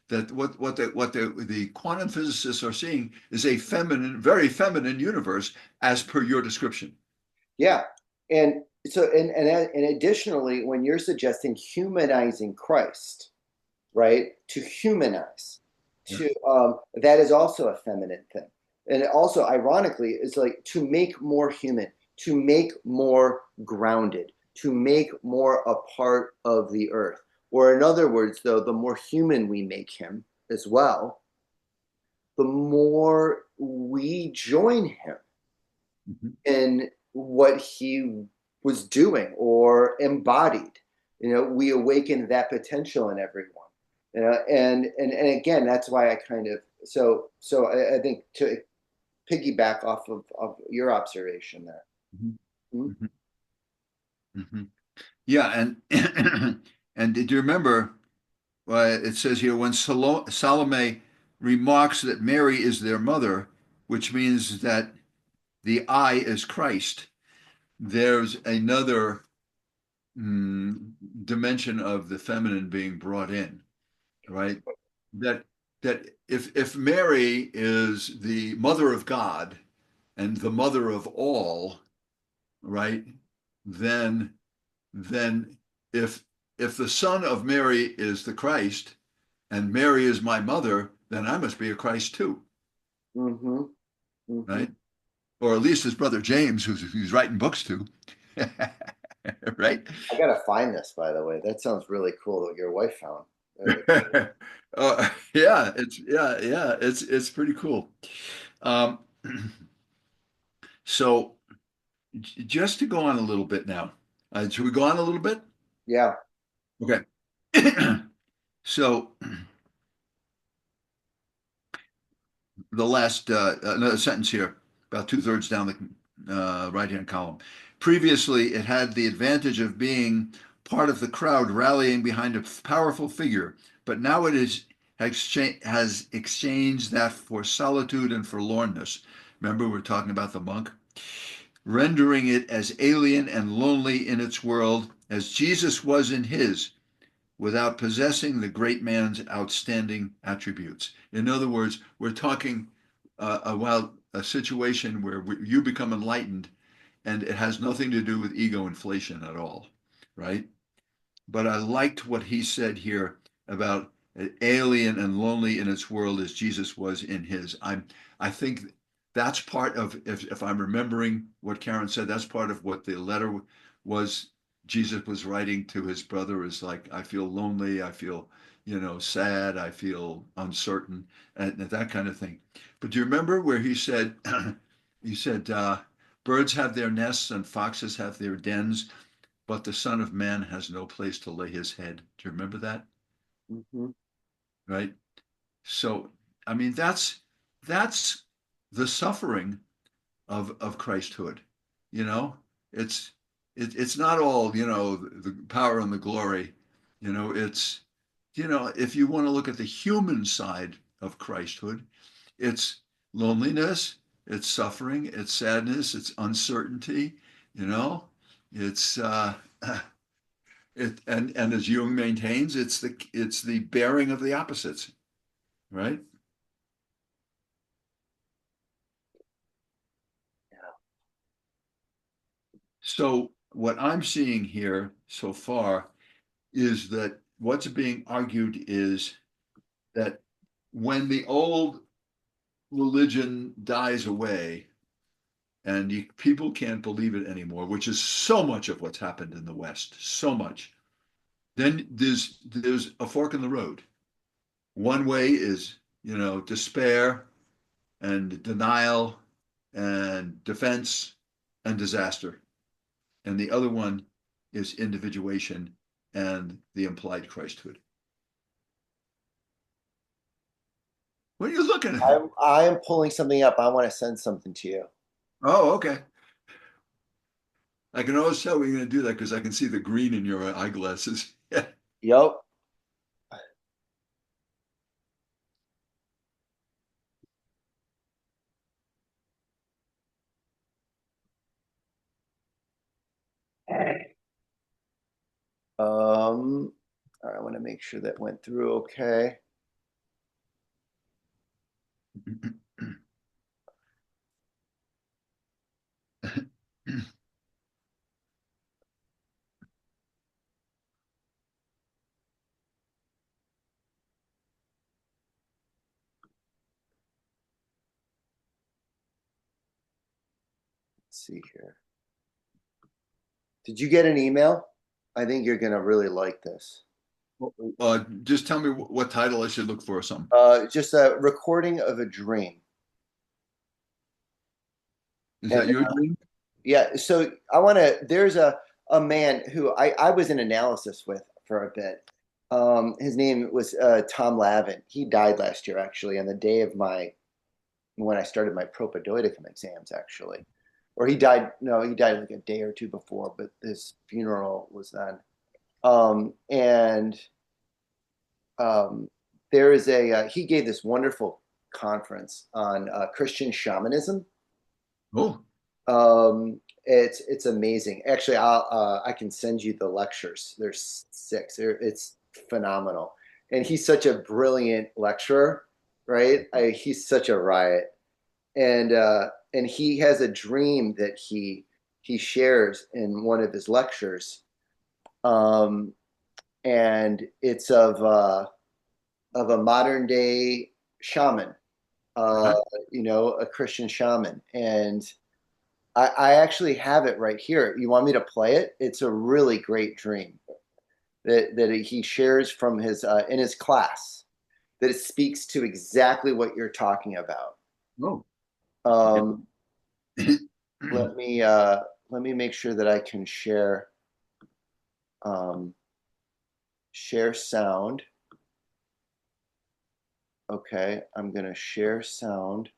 [SPEAKER 2] that what the quantum physicists are seeing is a feminine, very feminine universe as per your description.
[SPEAKER 1] yeah, and so and additionally, when you're suggesting humanizing Christ, right? To humanize,
[SPEAKER 2] Yeah.
[SPEAKER 1] to that is also a feminine thing, and it also, ironically, is like to make more human, to make more grounded, to make more a part of the earth. Or in other words, though, the more human we make him as well, the more we join him
[SPEAKER 2] Mhm.
[SPEAKER 1] in what he was doing or embodied. We awaken that potential in everyone. And again, that's why I kind of I think to piggyback off of your observation there.
[SPEAKER 2] Mhm.
[SPEAKER 1] Mhm.
[SPEAKER 2] Mhm. Mhm. Yeah, and did you remember it says here when Salome remarks that Mary is their mother, which means that the I is Christ. There's another mm, dimension of the feminine being brought in, right? That that if Mary is the mother of God and the mother of all, right? Then then if if the son of Mary is the Christ and Mary is my mother, then I must be a Christ too,
[SPEAKER 1] Mm-hmm. Mm-hmm.
[SPEAKER 2] right? Or at least his brother James, who's writing books to, right?
[SPEAKER 1] I gotta find this, by the way. That sounds really cool that your wife found.
[SPEAKER 2] It's pretty cool. Um, so just to go on a little bit now, should we go on a little bit?
[SPEAKER 1] Yeah,
[SPEAKER 2] Okay. So the last another sentence here, about two-thirds down the right-hand column. Previously, it had the advantage of being part of the crowd rallying behind a powerful figure, but now has exchanged that for solitude and forlornness. Remember, we're talking about the monk, rendering it as alien and lonely in its world as Jesus was in his, without possessing the great man's outstanding attributes. In other words, we're talking about a situation where you become enlightened and it has nothing to do with ego inflation at all, right? But I liked what he said here about alien and lonely in its world as Jesus was in his. I think that's part of if I'm remembering what Karen said, that's part of what the letter was Jesus was writing to his brother is like, I feel lonely, I feel, sad, I feel uncertain, and that kind of thing. But do you remember where he said, he said, birds have their nests and foxes have their dens, but the Son of Man has no place to lay his head. Do you remember that?
[SPEAKER 1] mm-hmm.
[SPEAKER 2] Right? So, I mean, that's the suffering of Christhood. You know, it's it's not all the power and the glory. It's if you want to look at the human side of Christhood, it's loneliness, it's suffering, it's sadness, it's uncertainty. You know, it's And as Jung maintains, it's the bearing of the opposites, right? So what I'm seeing here so far is that what's being argued is that when the old religion dies away and people can't believe it anymore, which is so much of what's happened in the West, so much, then there's a fork in the road. One way is, despair and denial and defense and disaster. And the other one is individuation and the implied Christhood. What are you looking at?
[SPEAKER 1] I'm pulling something up. I want to send something to you.
[SPEAKER 2] Oh, okay. I can always tell when you're going to do that because I can see the green in your eyeglasses. Yeah.
[SPEAKER 1] Yep. All right, I want to make sure that went through okay. Let's see here. Did you get an email? I think you're gonna really like this.
[SPEAKER 2] Just tell me what title I should look for or something.
[SPEAKER 1] Just a recording of a dream.
[SPEAKER 2] Is
[SPEAKER 1] And
[SPEAKER 2] that your dream?
[SPEAKER 1] yeah, so I want to. There's a man who I was in analysis with for a bit. His name was Tom Lavin. He died last year, actually, on the day of when I started my propedeuticum exams, actually. Or he died. No, he died like a day or two before, but his funeral was then. And um, there is he gave this wonderful conference on Christian shamanism.
[SPEAKER 2] Oh,
[SPEAKER 1] It's amazing. Actually, I can send you the lectures. There's six. It's phenomenal, and he's such a brilliant lecturer, right? He's such a riot, and he has a dream that he shares in one of his lectures, um, and it's of a modern day shaman, uh,
[SPEAKER 2] uh-huh.
[SPEAKER 1] a Christian shaman, and I actually have it right here. You want me to play it? It's a really great dream that he shares from his in his class. That it speaks to exactly what you're talking about.
[SPEAKER 2] Oh,
[SPEAKER 1] Um,
[SPEAKER 2] yeah.
[SPEAKER 1] let me uh, let me make sure that I can um, share sound. Okay, I'm gonna share sound.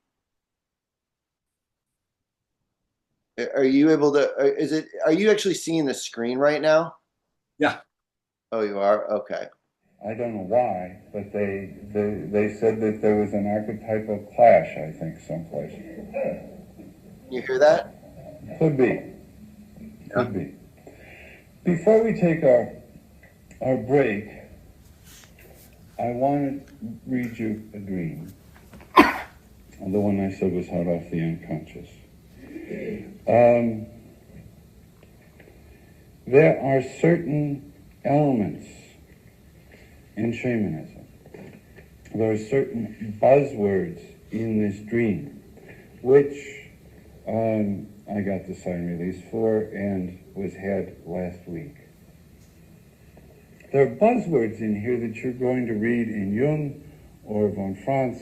[SPEAKER 1] Are you able to? Is it? Are you actually seeing the screen right now?
[SPEAKER 2] Yeah.
[SPEAKER 1] Oh, you are. Okay.
[SPEAKER 3] I don't know why, but they said that there was an archetypal clash, I think, someplace.
[SPEAKER 1] You hear that?
[SPEAKER 3] Could be.
[SPEAKER 1] Yeah.
[SPEAKER 3] Could be. Before we take our break, I want to read you a dream. The one I said was hot off the unconscious. There are certain elements in shamanism. There are certain buzzwords in this dream, which I got the sign release for and was had last week. There are buzzwords in here that you're going to read in Jung or von Franz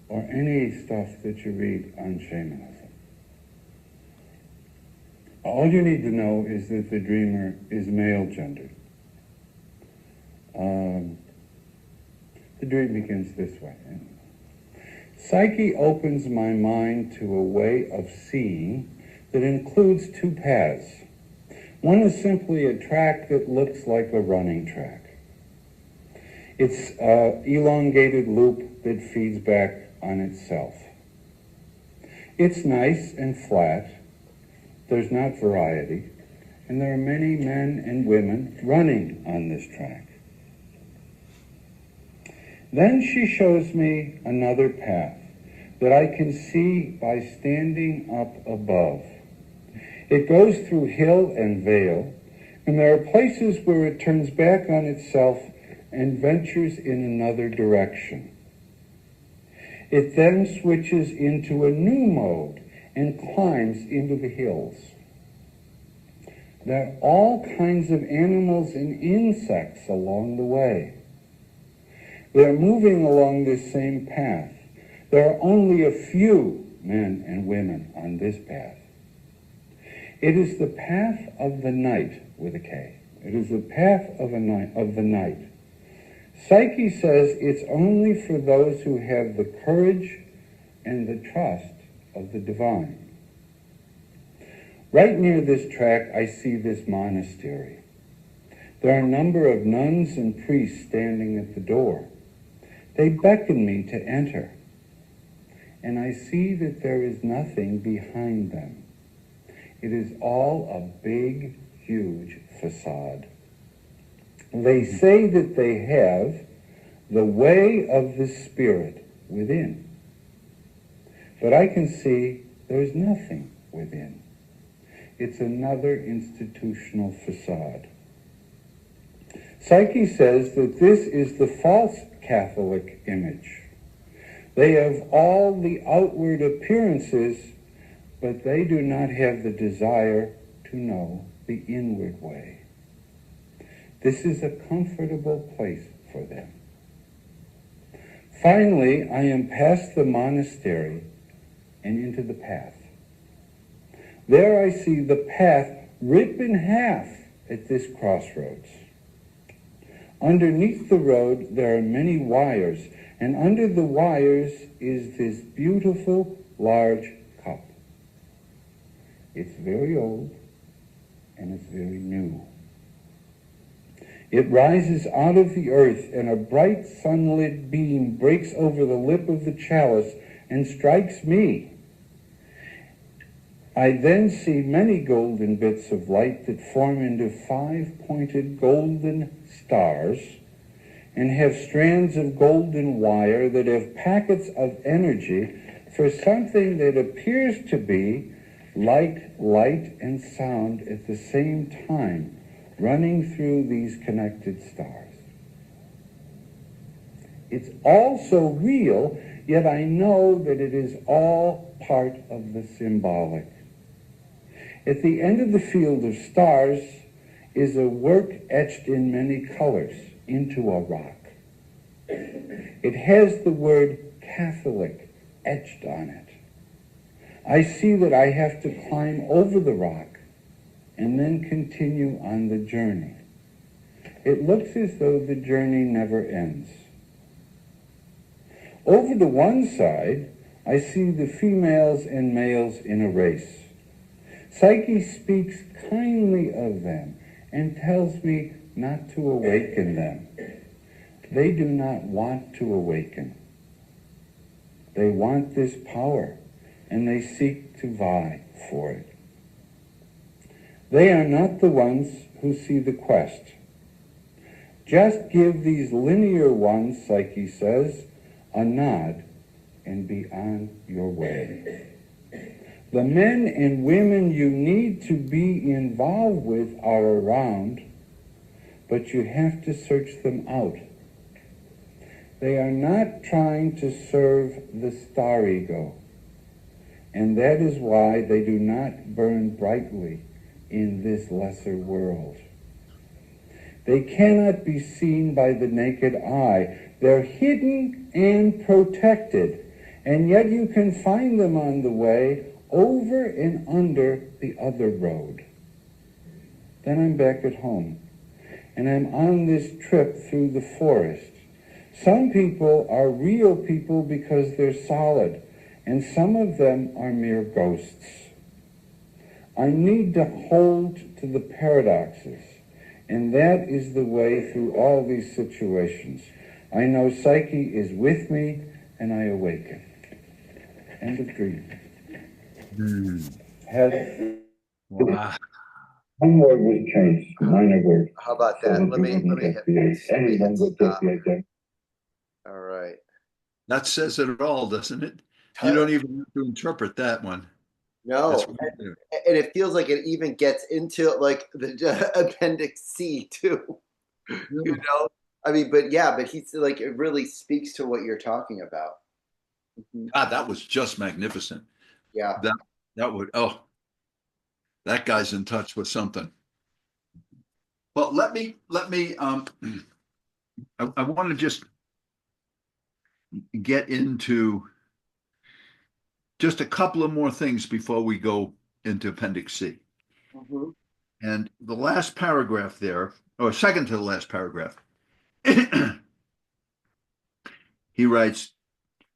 [SPEAKER 3] or any stuff that you read on shamanism. All you need to know is that the dreamer is male gendered. The dream begins this way. Psyche opens my mind to a way of seeing that includes two paths. One is simply a track that looks like a running track. It's an elongated loop that feeds back on itself. It's nice and flat. There's not variety. and there are many men and women running on this track. Then she shows me another path that I can see by standing up above. It goes through hill and vale, and there are places where it turns back on itself and ventures in another direction. It then switches into a new mode and climbs into the hills. There are all kinds of animals and insects along the way. They're moving along this same path. There are only a few men and women on this path. It is the path of the night with a K. It is the path of the night. Psyche says it's only for those who have the courage and the trust of the divine. Right near this track, I see this monastery. There are a number of nuns and priests standing at the door. They beckon me to enter, and I see that there is nothing behind them. It is all a big, huge facade. They say that they have the way of the Spirit within. But I can see there's nothing within. It's another institutional facade. Psyche says that this is the false Catholic image. They have all the outward appearances, but they do not have the desire to know the inward way. This is a comfortable place for them. Finally, I am past the monastery and into the path. There I see the path rip in half at this crossroads. Underneath the road there are many wires, and under the wires is this beautiful large cup. It's very old and it's very new. It rises out of the earth, and a bright sunlit beam breaks over the lip of the chalice and strikes me. I then see many golden bits of light that form into 5-pointed golden stars and have strands of golden wire that have packets of energy for something that appears to be like light and sound at the same time, running through these connected stars. It's all so real, yet I know that it is all part of the symbolic. At the end of the field of stars is a work etched in many colors into a rock. It has the word Catholic etched on it. I see that I have to climb over the rock and then continue on the journey. It looks as though the journey never ends. Over to one side, I see the females and males in a race. Psyche speaks kindly of them and tells me not to awaken them. They do not want to awaken. They want this power, and they seek to vie for it. They are not the ones who see the quest. Just give these linear ones, Psyche says, a nod and be on your way. The men and women you need to be involved with are around, but you have to search them out. They are not trying to serve the star ego, and that is why they do not burn brightly in this lesser world. They cannot be seen by the naked eye. They're hidden and protected, and yet you can find them on the way over and under the other road. Then I'm back at home, and I'm on this trip through the forest. Some people are real people because they're solid, and some of them are mere ghosts. I need to hold to the paradoxes, and that is the way through all these situations. I know Psyche is with me, and I awaken. End of dream.
[SPEAKER 2] Mm.
[SPEAKER 3] Heather?
[SPEAKER 2] Wow.
[SPEAKER 3] One word was changed, minor word.
[SPEAKER 1] How about
[SPEAKER 3] So
[SPEAKER 1] that?
[SPEAKER 3] that
[SPEAKER 1] Let
[SPEAKER 3] we
[SPEAKER 1] me
[SPEAKER 3] wouldn't
[SPEAKER 1] hit
[SPEAKER 3] get the,
[SPEAKER 1] let me
[SPEAKER 3] anyone
[SPEAKER 1] hit
[SPEAKER 3] would get
[SPEAKER 1] stop.
[SPEAKER 3] the identity.
[SPEAKER 1] All right.
[SPEAKER 2] That says it all, doesn't it? You don't even have to interpret that one. It's
[SPEAKER 1] No, and it feels like it even gets into like the appendix C too. You
[SPEAKER 2] yeah.
[SPEAKER 1] know, I mean, but yeah, but he's like it really speaks to what you're talking about. Mhm.
[SPEAKER 2] God, that was just magnificent.
[SPEAKER 1] Yeah.
[SPEAKER 2] That that would that guy's in touch with something. Well, let me I want to just get into just a couple of more things before we go into Appendix C.
[SPEAKER 1] Mhm.
[SPEAKER 2] And the last paragraph there, or second to the last paragraph, he writes,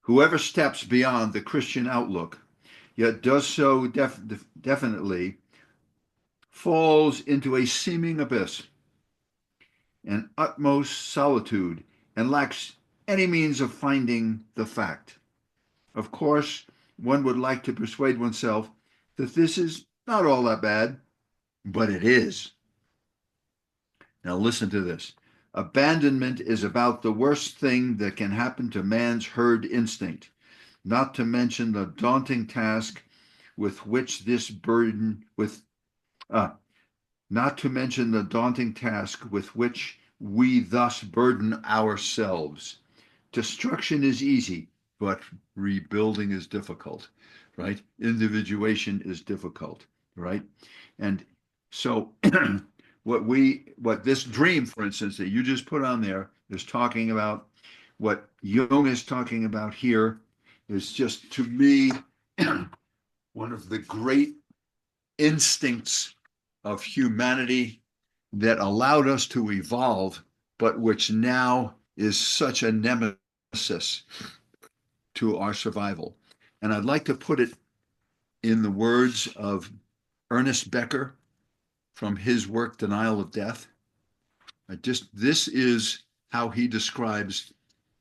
[SPEAKER 2] whoever steps beyond the Christian outlook, yet does so definitely, falls into a seeming abyss and utmost solitude and lacks any means of finding the fact. Of course, one would like to persuade oneself that this is not all that bad, but it is. Now, listen to this. Abandonment is about the worst thing that can happen to man's herd instinct, not to mention the daunting task with which this burden, uh, not to mention the daunting task with which we thus burden ourselves. Destruction is easy, but rebuilding is difficult, right? Individuation is difficult, right? And so what this dream, for instance, that you just put on there is talking about, what Jung is talking about here is just, to me, one of the great instincts of humanity that allowed us to evolve, but which now is such a nemesis to our survival. And I'd like to put it in the words of Ernest Becker from his work, Denial of Death. This is how he describes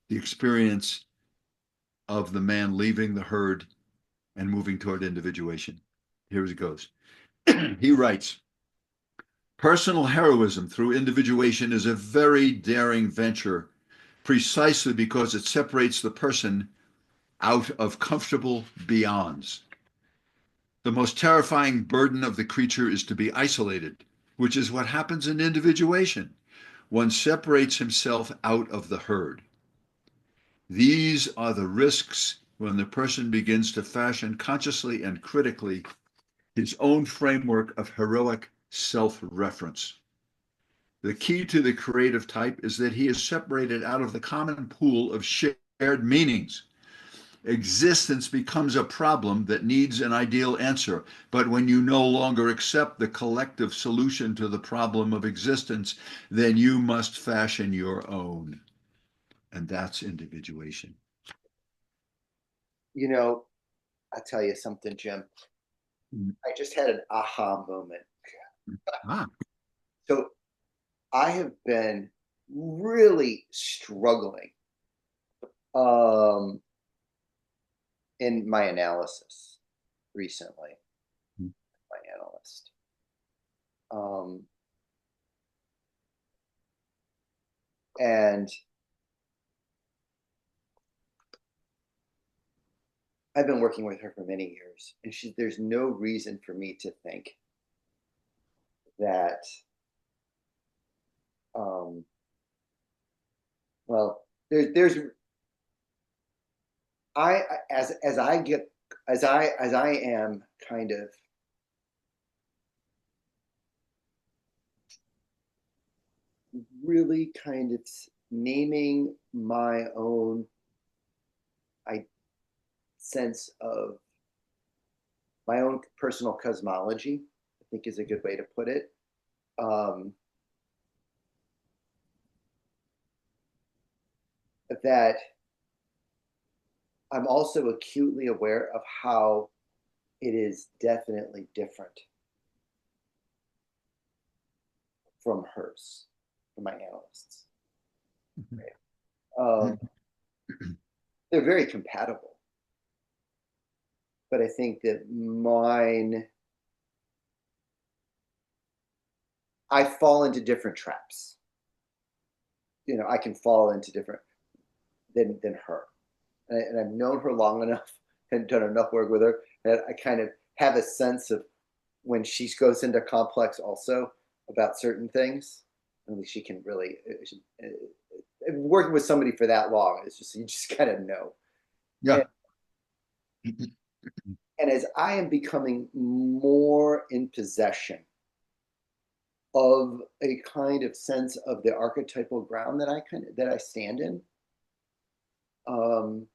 [SPEAKER 2] the experience of the man leaving the herd and moving toward individuation. Here it goes. He writes, personal heroism through individuation is a very daring venture, precisely because it separates the person out of comfortable beyonds. The most terrifying burden of the creature is to be isolated, which is what happens in individuation. One separates himself out of the herd. These are the risks when the person begins to fashion consciously and critically his own framework of heroic self-reference. The key to the creative type is that he is separated out of the common pool of shared meanings. Existence becomes a problem that needs an ideal answer. But when you no longer accept the collective solution to the problem of existence, then you must fashion your own. And that's individuation.
[SPEAKER 1] You know, I'll tell you something, Jim. I just had an aha moment.
[SPEAKER 2] Ah,
[SPEAKER 1] So I have been really struggling um, in my analysis recently. My analyst. Um, and I've been working with her for many years, and there's no reason for me to think that, um, well, there's I as I get as I am kind of really kind of naming my own I sense of my own personal cosmology, I think is a good way to put it. Um, that I'm also acutely aware of how it is definitely different from hers, from my analysts. Right? They're very compatible, but I think that mine I fall into different traps. I can fall into different than her. And I've known her long enough and done enough work with her that I kind of have a sense of when she goes into complex also about certain things. And she can really working with somebody for that long. It's just you just kind of know.
[SPEAKER 2] Yeah.
[SPEAKER 1] And, and as I am becoming more in possession of a kind of sense of the archetypal ground that I stand in, um,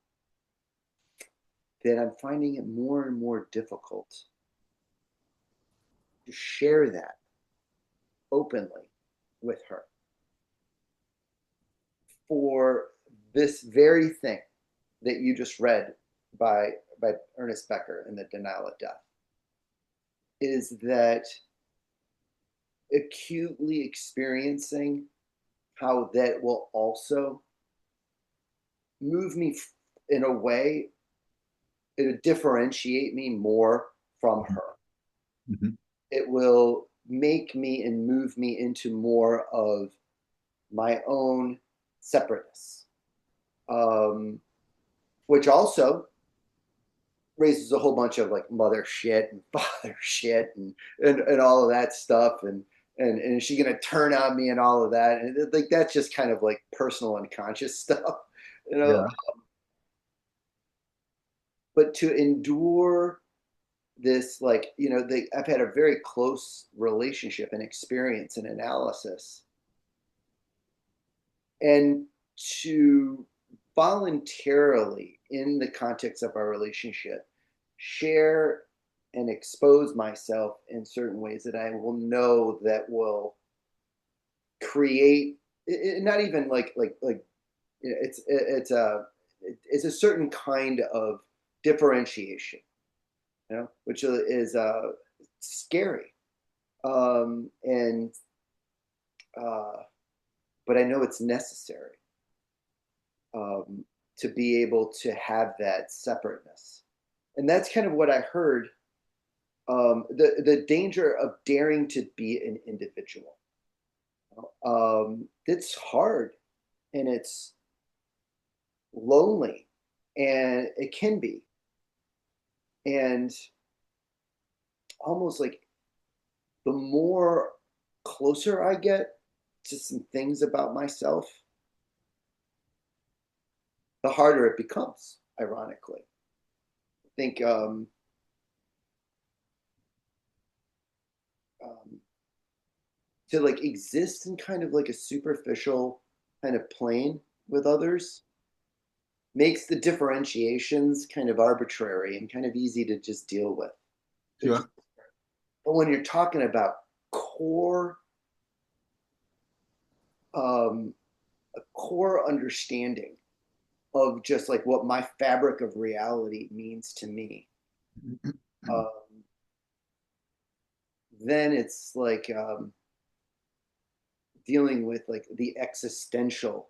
[SPEAKER 1] then I'm finding it more and more difficult to share that openly with her for this very thing that you just read by Ernest Becker in The Denial of Death is that acutely experiencing how that will also move me in a way, it'll differentiate me more from her.
[SPEAKER 2] Mm-hmm.
[SPEAKER 1] It will make me and move me into more of my own separateness, which also raises a whole bunch of like mother shit and father shit and all of that stuff and is she gonna turn on me and all of that and like that's just kind of like personal unconscious stuff, you know.
[SPEAKER 2] Yeah.
[SPEAKER 1] But to endure this, like I've had a very close relationship and experience and analysis, and to voluntarily in the context of our relationship share and expose myself in certain ways that I will know that will create not even like it's a certain kind of differentiation, which is scary, and but I know it's necessary, to be able to have that separateness. And that's kind of what I heard. The danger of daring to be an individual. It's hard and it's lonely, and it can be, and almost like the more closer I get to some things about myself, the harder it becomes. Ironically, I think um, to like exist in kind of like a superficial kind of plane with others makes the differentiations kind of arbitrary and kind of easy to just deal with.
[SPEAKER 2] Sure.
[SPEAKER 1] But when you're talking about core, um, a core understanding of just like what my fabric of reality means to me, um, then it's like dealing with like the existential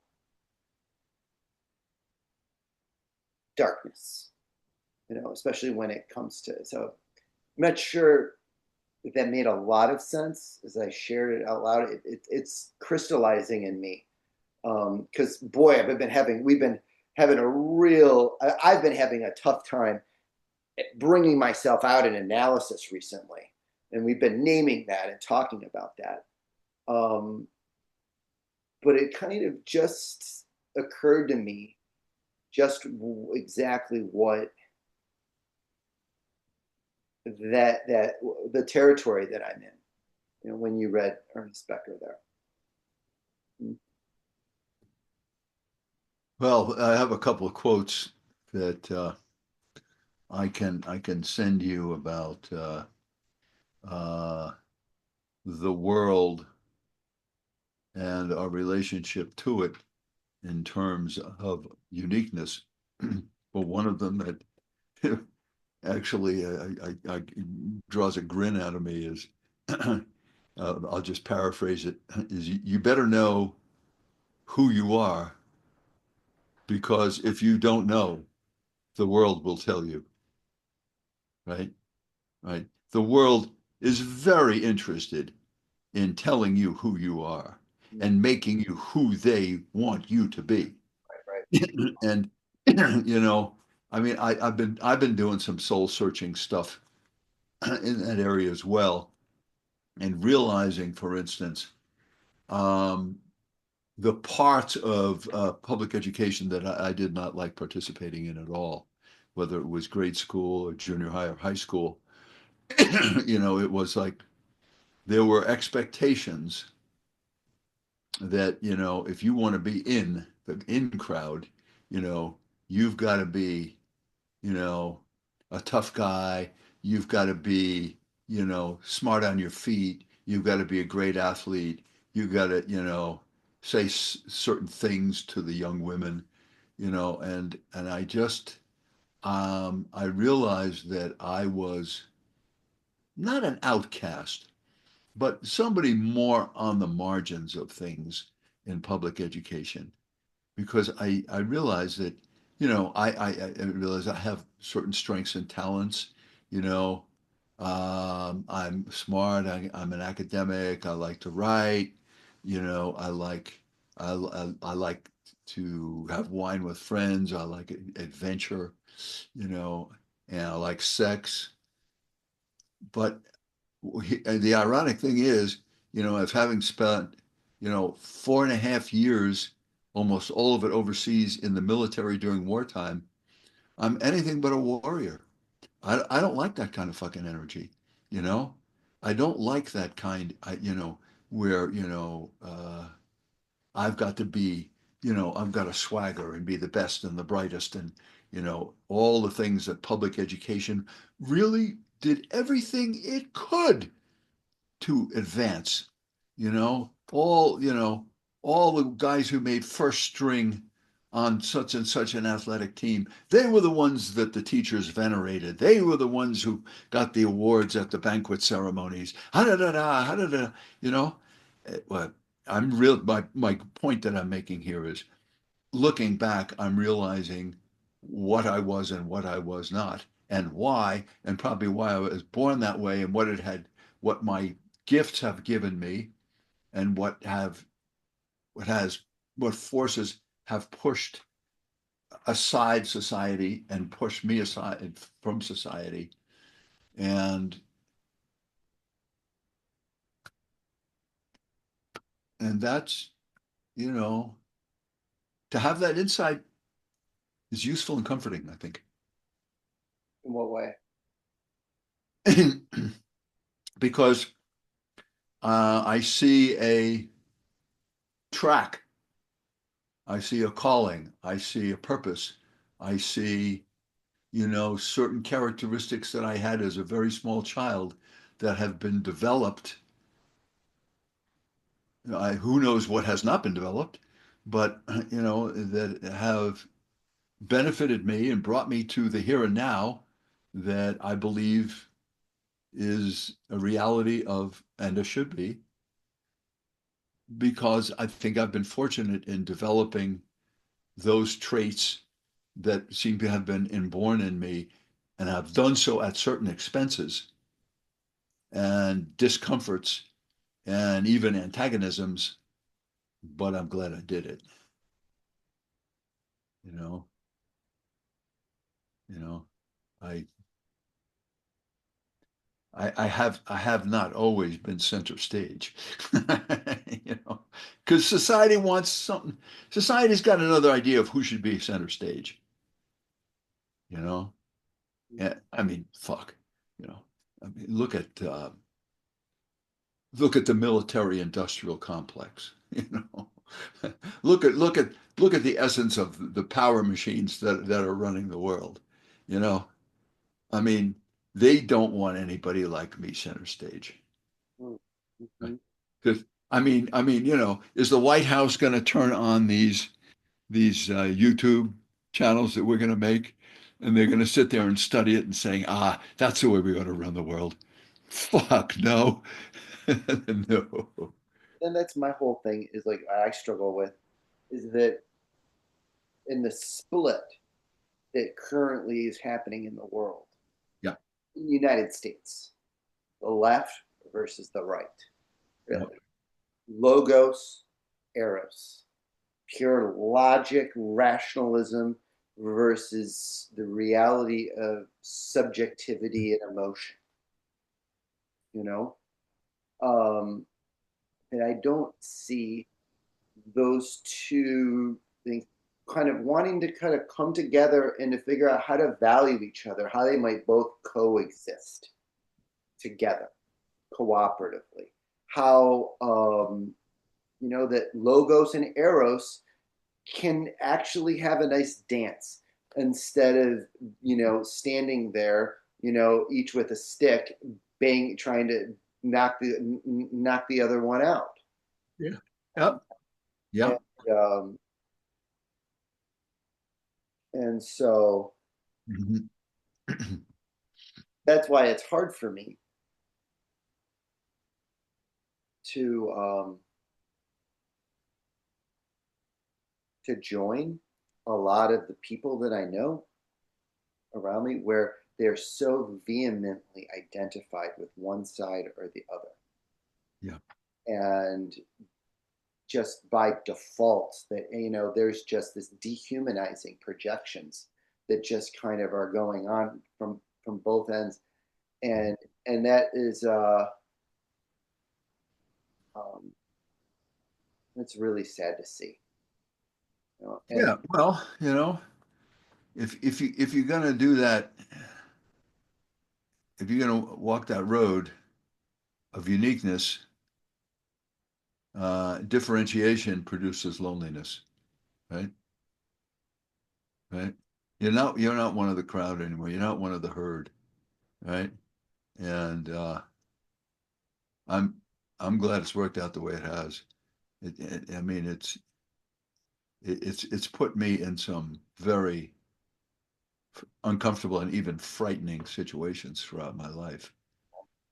[SPEAKER 1] darkness, especially when it comes to. So I'm not sure if that made a lot of sense as I shared it out loud. It's crystallizing in me, because boy, we've been having a real. I've been having a tough time bringing myself out in analysis recently, and we've been naming that and talking about that. Um, but it kind of just occurred to me just exactly what that the territory that I'm in. When you read Ernest Becker there.
[SPEAKER 2] Well, I have a couple of quotes that I can send you about uh, the world and our relationship to it in terms of uniqueness. But one of them that actually I draws a grin out of me is I'll just paraphrase it is you better know who you are because if you don't know, the world will tell you, right? Right. The world is very interested in telling you who you are
[SPEAKER 1] Mm.
[SPEAKER 2] and making you who they want you to be.
[SPEAKER 1] Right.
[SPEAKER 2] And you know, I mean, I've been doing some soul searching stuff in that area as well, and realizing, for instance, um, the parts of public education that I did not like participating in at all, whether it was grade school or junior high or high school. You know, it was like there were expectations that, you know, if you want to be in the in crowd, you know, you've got to be, you know, a tough guy. You've got to be, you know, smart on your feet. You've got to be a great athlete. You've got to, you know, say certain things to the young women, you know, and I just I realized that I was not an outcast, but somebody more on the margins of things in public education because I realized that, you know, I realize I have certain strengths and talents, you know, I'm smart, I'm an academic, I like to write, you know, I like to have wine with friends, I like adventure, you know, and I like sex. But and the ironic thing is, you know, of having spent, you know, 4.5 years, almost all of it overseas in the military during wartime, I'm anything but a warrior. I don't like that kind of fucking energy, you know? I don't like that kind, you know, where, you know, I've got to be, you know, I've got to swagger and be the best and the brightest and, you know, all the things that public education really did everything it could to advance. You know, all the guys who made first string on such and such an athletic team, they were the ones that the teachers venerated. They were the ones who got the awards at the banquet ceremonies. Ha da da da, ha da da. You know, well, I'm real. My point that I'm making here is, looking back, I'm realizing what I was and what I was not, and why, and probably why I was born that way, and what my gifts have given me, and what has, what forces have pushed aside society and pushed me aside from society, and that's, you know, to have that insight is useful and comforting, I think.
[SPEAKER 1] In what way?
[SPEAKER 2] Because I see a track. I see a calling. I see a purpose. I see, you know, certain characteristics that I had as a very small child that have been developed. Who knows what has not been developed, but, you know, that have benefited me and brought me to the here and now that I believe is a reality of, and it should be, because I think I've been fortunate in developing those traits that seem to have been inborn in me, and I've done so at certain expenses and discomforts and even antagonisms, but I'm glad I did it. You know, you know, I I have not always been center stage, you know, because society wants something. Society's got another idea of who should be center stage, you know. Yeah, I mean, fuck, you know. I mean, look at the military industrial complex, you know. Look at the essence of the power machines that are running the world, you know. I mean, they don't want anybody like me center stage.
[SPEAKER 1] Mm-hmm.
[SPEAKER 2] Because you know, is the White House going to turn on these YouTube channels that we're going to make, and they're going to sit there and study it and saying, ah, that's the way we're going to run the world? Fuck no, no.
[SPEAKER 1] And that's my whole thing is like I struggle with is that in the split that currently is happening in the world,
[SPEAKER 2] Yeah,
[SPEAKER 1] in the United States, the left versus the right. really. Logos, eros, pure logic, rationalism versus the reality of subjectivity and emotion, you know? Um, and I don't see those two things kind of wanting to kind of come together and to figure out how to value each other, how they might both coexist together cooperatively. How that logos and eros can actually have a nice dance instead of standing there, each with a stick, bang, trying to knock the other one out.
[SPEAKER 2] Yeah. Yep.
[SPEAKER 1] And
[SPEAKER 2] Yep.
[SPEAKER 1] um, and so
[SPEAKER 2] Mhm.
[SPEAKER 1] that's why it's hard for me to join a lot of the people that I know around me where they're so vehemently identified with one side or the other.
[SPEAKER 2] Yeah.
[SPEAKER 1] And just by default, that there's just this dehumanizing projections that just kind of are going on from both ends. And that is um, it's really sad to see. And
[SPEAKER 2] Yeah. Well, if you're gonna do that, if you're gonna walk that road of uniqueness, differentiation produces loneliness, right? Right? You're not one of the crowd anymore. You're not one of the herd, right? And I'm I'm glad it's worked out the way it has. I mean, it's put me in some very uncomfortable and even frightening situations throughout my life,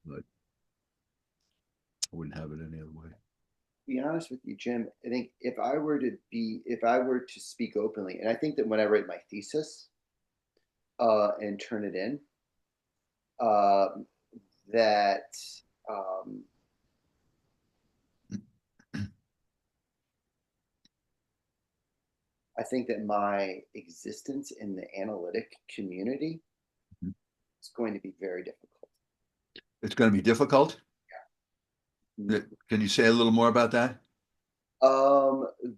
[SPEAKER 2] but I wouldn't have it any other way.
[SPEAKER 1] be honest with you, Jim, I think if I were to speak openly, and I think that when I write my thesis and turn it in, uh, that um, I think that my existence in the analytic community is going to be very difficult.
[SPEAKER 2] It's going to be difficult. Can you say a little more about that?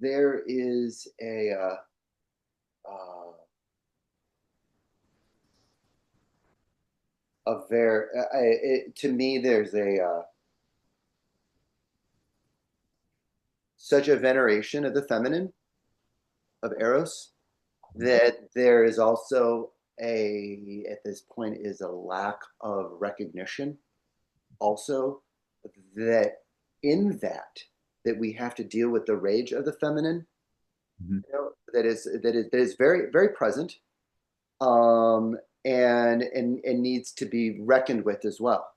[SPEAKER 1] There is uh, to me, there's such a veneration of the feminine of Eros that there is also at this point is a lack of recognition also that in that we have to deal with the rage of the feminine,
[SPEAKER 2] Mhm.
[SPEAKER 1] that is very very present, um, and needs to be reckoned with as well,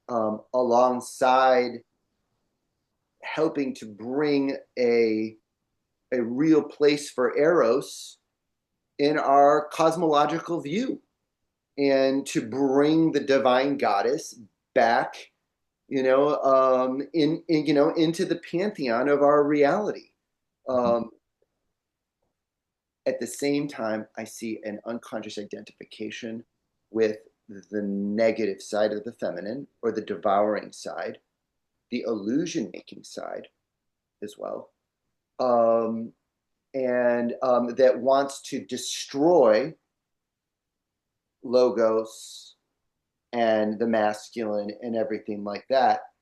[SPEAKER 1] alongside helping to bring a real place for eros in our cosmological view, and to bring the divine goddess back, into the pantheon of our reality. Um, at the same time, I see an unconscious identification with the negative side of the feminine, or the devouring side, the illusion making side as well, and that wants to destroy logos and the masculine and everything like that,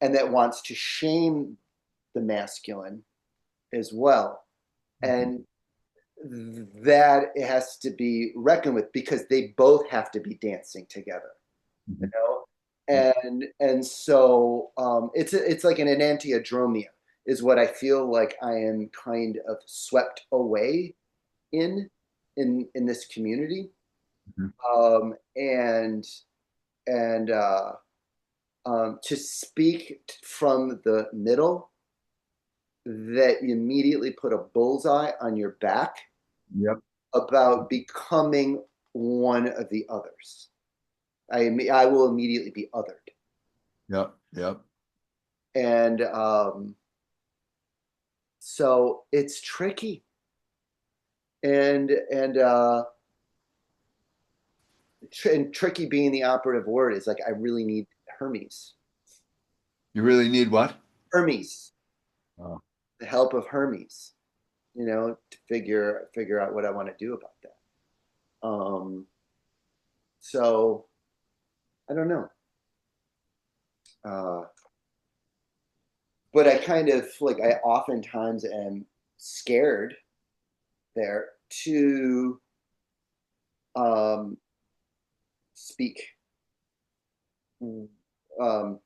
[SPEAKER 1] and that wants to shame the masculine as well. And that it has to be reckoned with, because they both have to be dancing together, you
[SPEAKER 2] Mhm.
[SPEAKER 1] know. And so it's like an enantiodromia is what I feel like I am kind of swept away in this community,
[SPEAKER 2] Mhm.
[SPEAKER 1] and to speak from the middle, that you immediately put a bullseye on your back
[SPEAKER 2] Yep.
[SPEAKER 1] about becoming one of the others. I will immediately be othered.
[SPEAKER 2] Yep. Yep.
[SPEAKER 1] And so it's tricky. And and tricky being the operative word is like I really need Hermes.
[SPEAKER 2] You really need what?
[SPEAKER 1] Hermes,
[SPEAKER 2] Oh.
[SPEAKER 1] the help of Hermes, to figure out what I want to do about that. So I don't know. Uh, but I kind of like I oftentimes am scared there to um, speak um,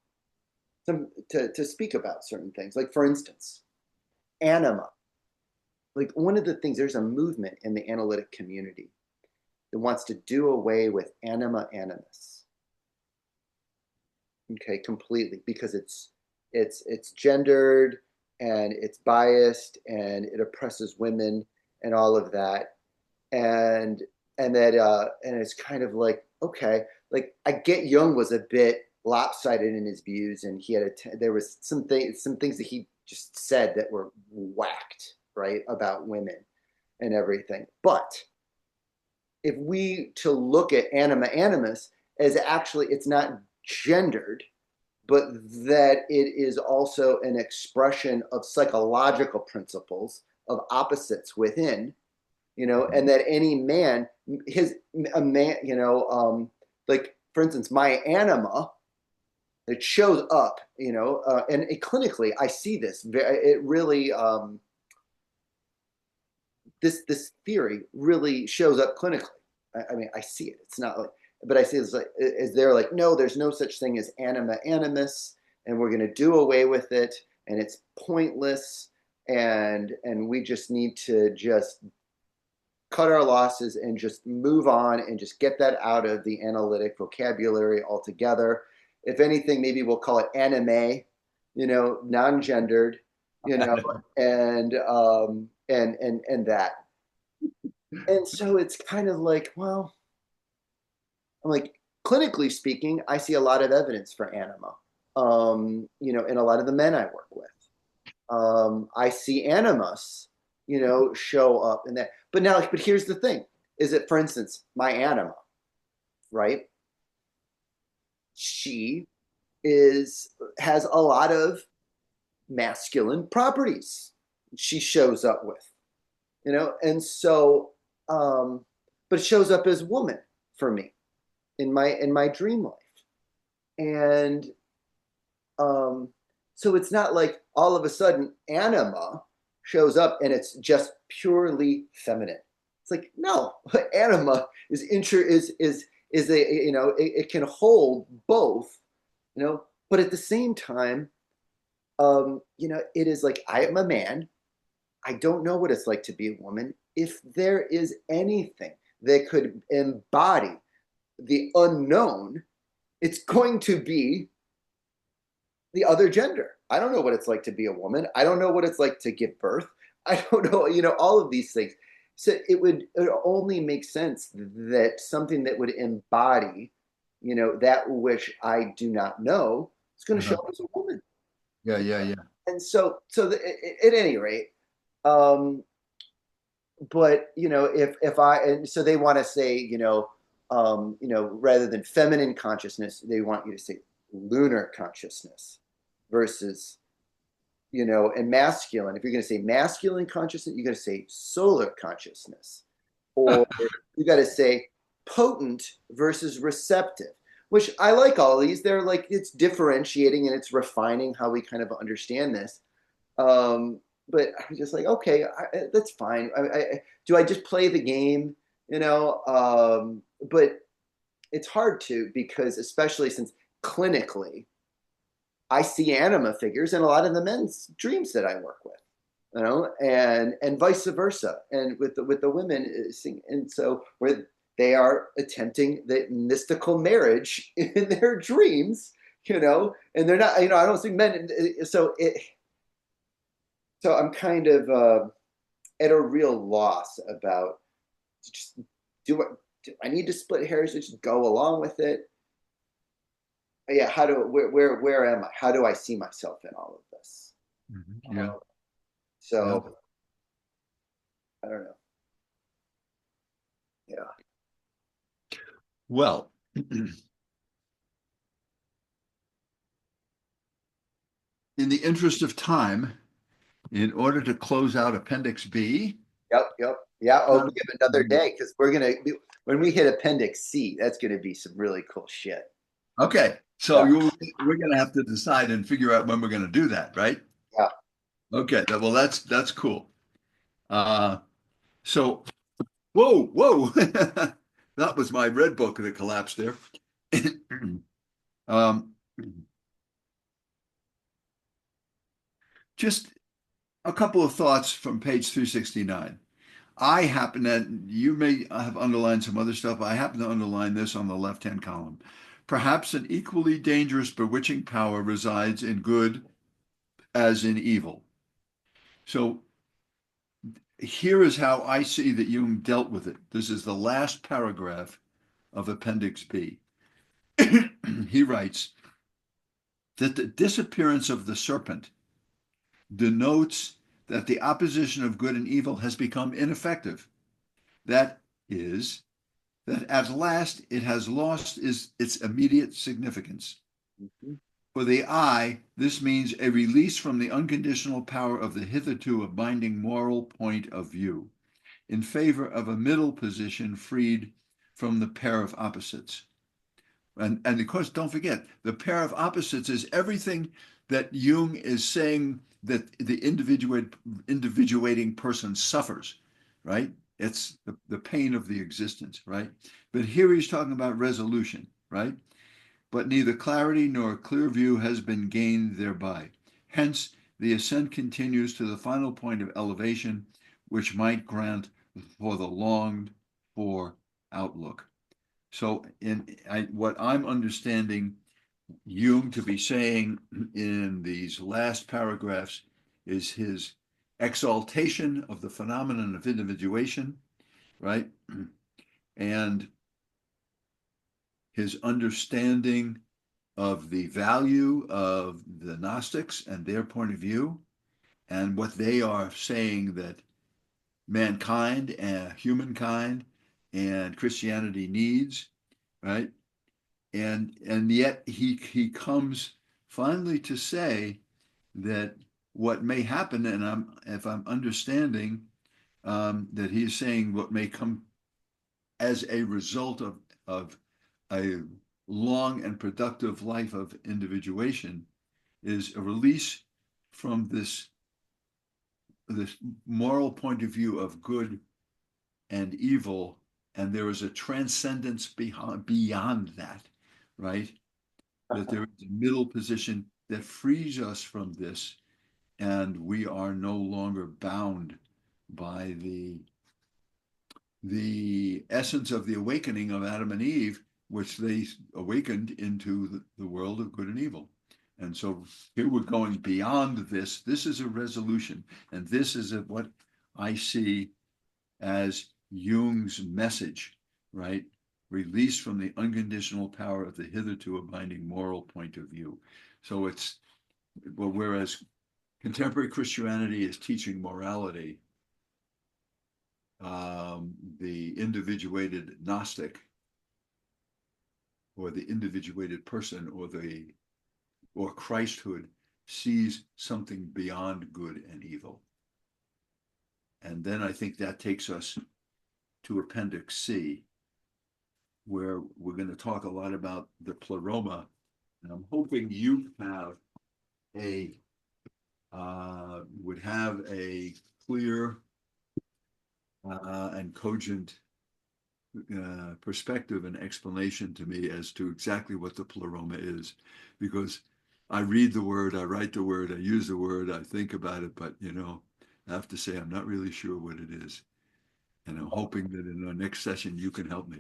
[SPEAKER 1] to speak about certain things. Like for instance, anima. Like one of the things, there's a movement in the analytic community that wants to do away with anima animus. Okay, completely, because it's gendered and it's biased and it oppresses women and all of that. And and it's kind of like, okay, like I get Jung was a bit lopsided in his views, and there was some things that he just said that were whacked, right, about women and everything. But if we to look at anima animus as actually it's not gendered, but that it is also an expression of psychological principles of opposites within, and that any man, a man, like for instance, my anima, it shows up, and clinically, I see this. It really, this theory really shows up clinically. I mean, I see it. It's not like, but I see it's like, is there like, no, there's no such thing as anima animus, and we're going to do away with it, and it's pointless, and we just need to just cut our losses and just move on and just get that out of the analytic vocabulary altogether. If anything, maybe we'll call it anime, non-gendered, and that. And so it's kind of like, well, I'm like, clinically speaking, I see a lot of evidence for anima, in a lot of the men I work with. I see animus, show up in that. But here's the thing: is that, for instance, my anima, right? She has a lot of masculine properties. She shows up with, and so, but it shows up as woman for me in my dream life, and um, so it's not like all of a sudden anima shows up and it's just purely feminine. It's like no, anima is a it can hold both, but at the same time, it is like I am a man. I don't know what it's like to be a woman. If there is anything that could embody the unknown, it's going to be the other gender. I don't know what it's like to be a woman. I don't know what it's like to give birth. I don't know, all of these things. So it only make sense that something that would embody, that which I do not know is going to show
[SPEAKER 2] Uh-huh.
[SPEAKER 1] up as a woman.
[SPEAKER 2] Yeah, yeah, yeah.
[SPEAKER 1] And at any rate, um, but if I and so they want to say, rather than feminine consciousness, they want you to say lunar consciousness versus, and masculine. If you're going to say masculine consciousness, you got to say solar consciousness, or you got to say potent versus receptive. Which I like all these. They're like it's differentiating and it's refining how we kind of understand this. Um, but I'm just like, okay, that's fine. Do I just play the game? But it's hard to because especially since clinically I see anima figures in a lot of the men's dreams that I work with, and vice versa, and with the women, and so where they are attempting the mystical marriage in their dreams, and they're not, I don't see men, so I'm kind of at a real loss about just do I need to split hairs, just go along with it, yeah, how do where am I? How do I see myself in all of this?
[SPEAKER 2] Mhm. Yeah. Yeah.
[SPEAKER 1] So I don't know. Yeah.
[SPEAKER 2] Well, in the interest of time, in order to close out Appendix B,
[SPEAKER 1] Yep. Yep. Yeah. Oh, we
[SPEAKER 2] um,
[SPEAKER 1] have another day because when we hit Appendix C, that's gonna be some really cool shit.
[SPEAKER 2] okay, so
[SPEAKER 1] Yeah.
[SPEAKER 2] we're going to have to decide and figure out when we're going to do that, right?
[SPEAKER 1] Yeah.
[SPEAKER 2] Okay, well that's cool. Uh, so whoa, that was my red book that collapsed there. um, just a couple of thoughts from page 369. I happen that you may have underlined some other stuff. I happen to underline this on the left-hand column. Perhaps an equally dangerous, bewitching power resides in good as in evil. So here is how I see that Jung dealt with it. This is the last paragraph of Appendix B. He writes that the disappearance of the serpent denotes that the opposition of good and evil has become ineffective. That is, that at last it has lost its immediate significance.
[SPEAKER 1] Mhm.
[SPEAKER 2] For the I, this means a release from the unconditional power of the hitherto binding moral point of view in favor of a middle position freed from the pair of opposites. And of course, don't forget, the pair of opposites is everything that Jung is saying that the individuating person suffers, right? It's the pain of the existence, right? But here he's talking about resolution, right? But neither clarity nor clear view has been gained thereby. Hence, the ascent continues to the final point of elevation, which might grant for the longed for outlook. So, what I'm understanding Jung to be saying in these last paragraphs is his exaltation of the phenomenon of individuation, right? And his understanding of the value of the Gnostics and their point of view, and what they are saying that mankind and humankind and Christianity needs, right? And yet he comes finally to say that what may happen, and if I'm understanding that he's saying what may come as a result of a long and productive life of individuation is a release from this moral point of view of good and evil, and there is a transcendence beyond that, right? That there is a middle position that frees us from this, and we are no longer bound by the essence of the awakening of Adam and Eve, which they awakened into the world of good and evil. And so here we're going beyond this. This is a resolution, and this is what I see as Jung's message, right? Released from the unconditional power of the hitherto abiding moral point of view. So it's, well, whereas contemporary Christianity is teaching morality, the individuated Gnostic or the individuated person or Christhood sees something beyond good and evil. And then I think that takes us to Appendix C, where we're going to talk a lot about the pleroma. And I'm hoping you have a would have a clear and cogent perspective and explanation to me as to exactly what the pleroma is, because I read the word, I write the word, I use the word, I think about it, but I have to say I'm not really sure what it is, and I'm hoping that in our next session you can help me.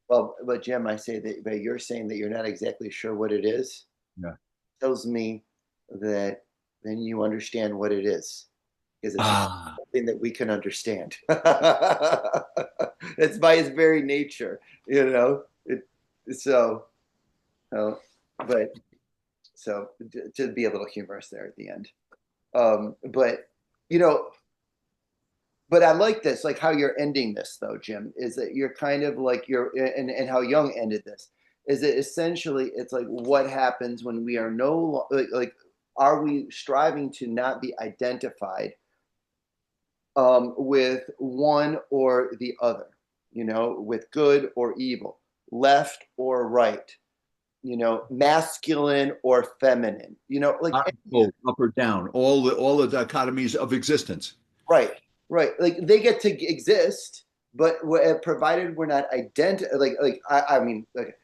[SPEAKER 1] Well, but Jim, I say that, but you're saying that you're not exactly sure what it is.
[SPEAKER 2] Yeah.
[SPEAKER 1] Tells me that then you understand what it is because it's
[SPEAKER 2] Ah,
[SPEAKER 1] something that we can understand. It's by its very nature, you know. So, oh. but so to be a little humorous there at the end. But you know, but I like this, like how you're ending this though, Jim, is that you're kind of like and how Jung ended this is that essentially it's like what happens when we are like are we striving to not be identified with one or the other, with good or evil, left or right, masculine or feminine, like
[SPEAKER 2] Hot and cold, up or down, all the dichotomies of existence.
[SPEAKER 1] right, right. Like they get to exist, but provided we're not like I mean, like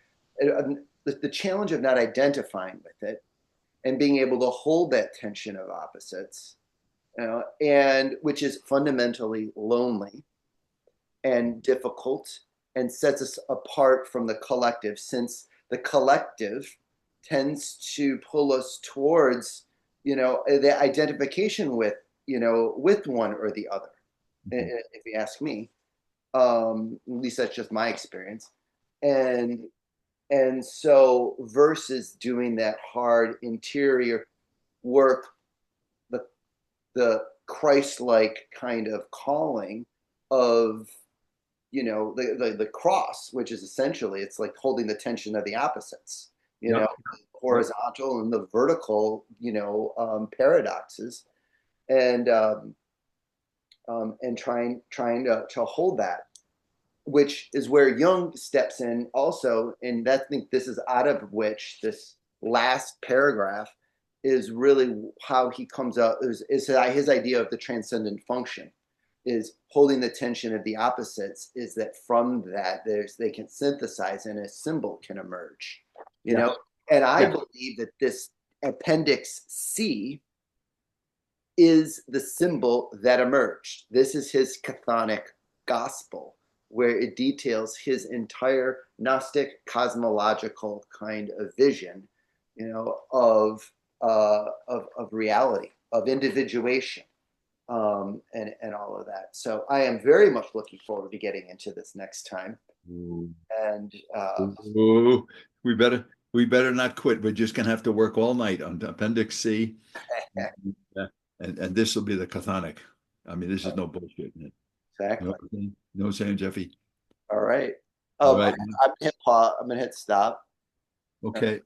[SPEAKER 1] the challenge of not identifying with it and being able to hold that tension of opposites, and which is fundamentally lonely and difficult and sets us apart from the collective, since the collective tends to pull us towards, the identification with one or the other. If you ask me, at least that's just my experience. And so versus doing that hard interior work, the Christ-like kind of calling of the cross, which is essentially it's like holding the tension of the opposites,
[SPEAKER 2] Yep.
[SPEAKER 1] horizontal and the vertical, paradoxes, and trying to hold that, which is where Jung steps in also, and I think this is out of which this last paragraph is really how he comes out is his idea of the transcendent function is holding the tension of the opposites, is that from that they can synthesize and a symbol can emerge, and I believe that this appendix C is the symbol that emerged. This is his chthonic gospel, where it details his entire Gnostic cosmological kind of vision, of reality, of individuation, and all of that. So I am very much looking forward to getting into this next time.
[SPEAKER 2] Ooh.
[SPEAKER 1] And
[SPEAKER 2] Ooh, we better not quit. We're just gonna have to work all night on Appendix C, and this will be the chthonic. I mean, this is no bullshit.
[SPEAKER 1] exactly.
[SPEAKER 2] No saying, Jeffy.
[SPEAKER 1] All right.
[SPEAKER 2] All right.
[SPEAKER 1] I'm gonna hit pause. I'm gonna hit stop.
[SPEAKER 2] Okay.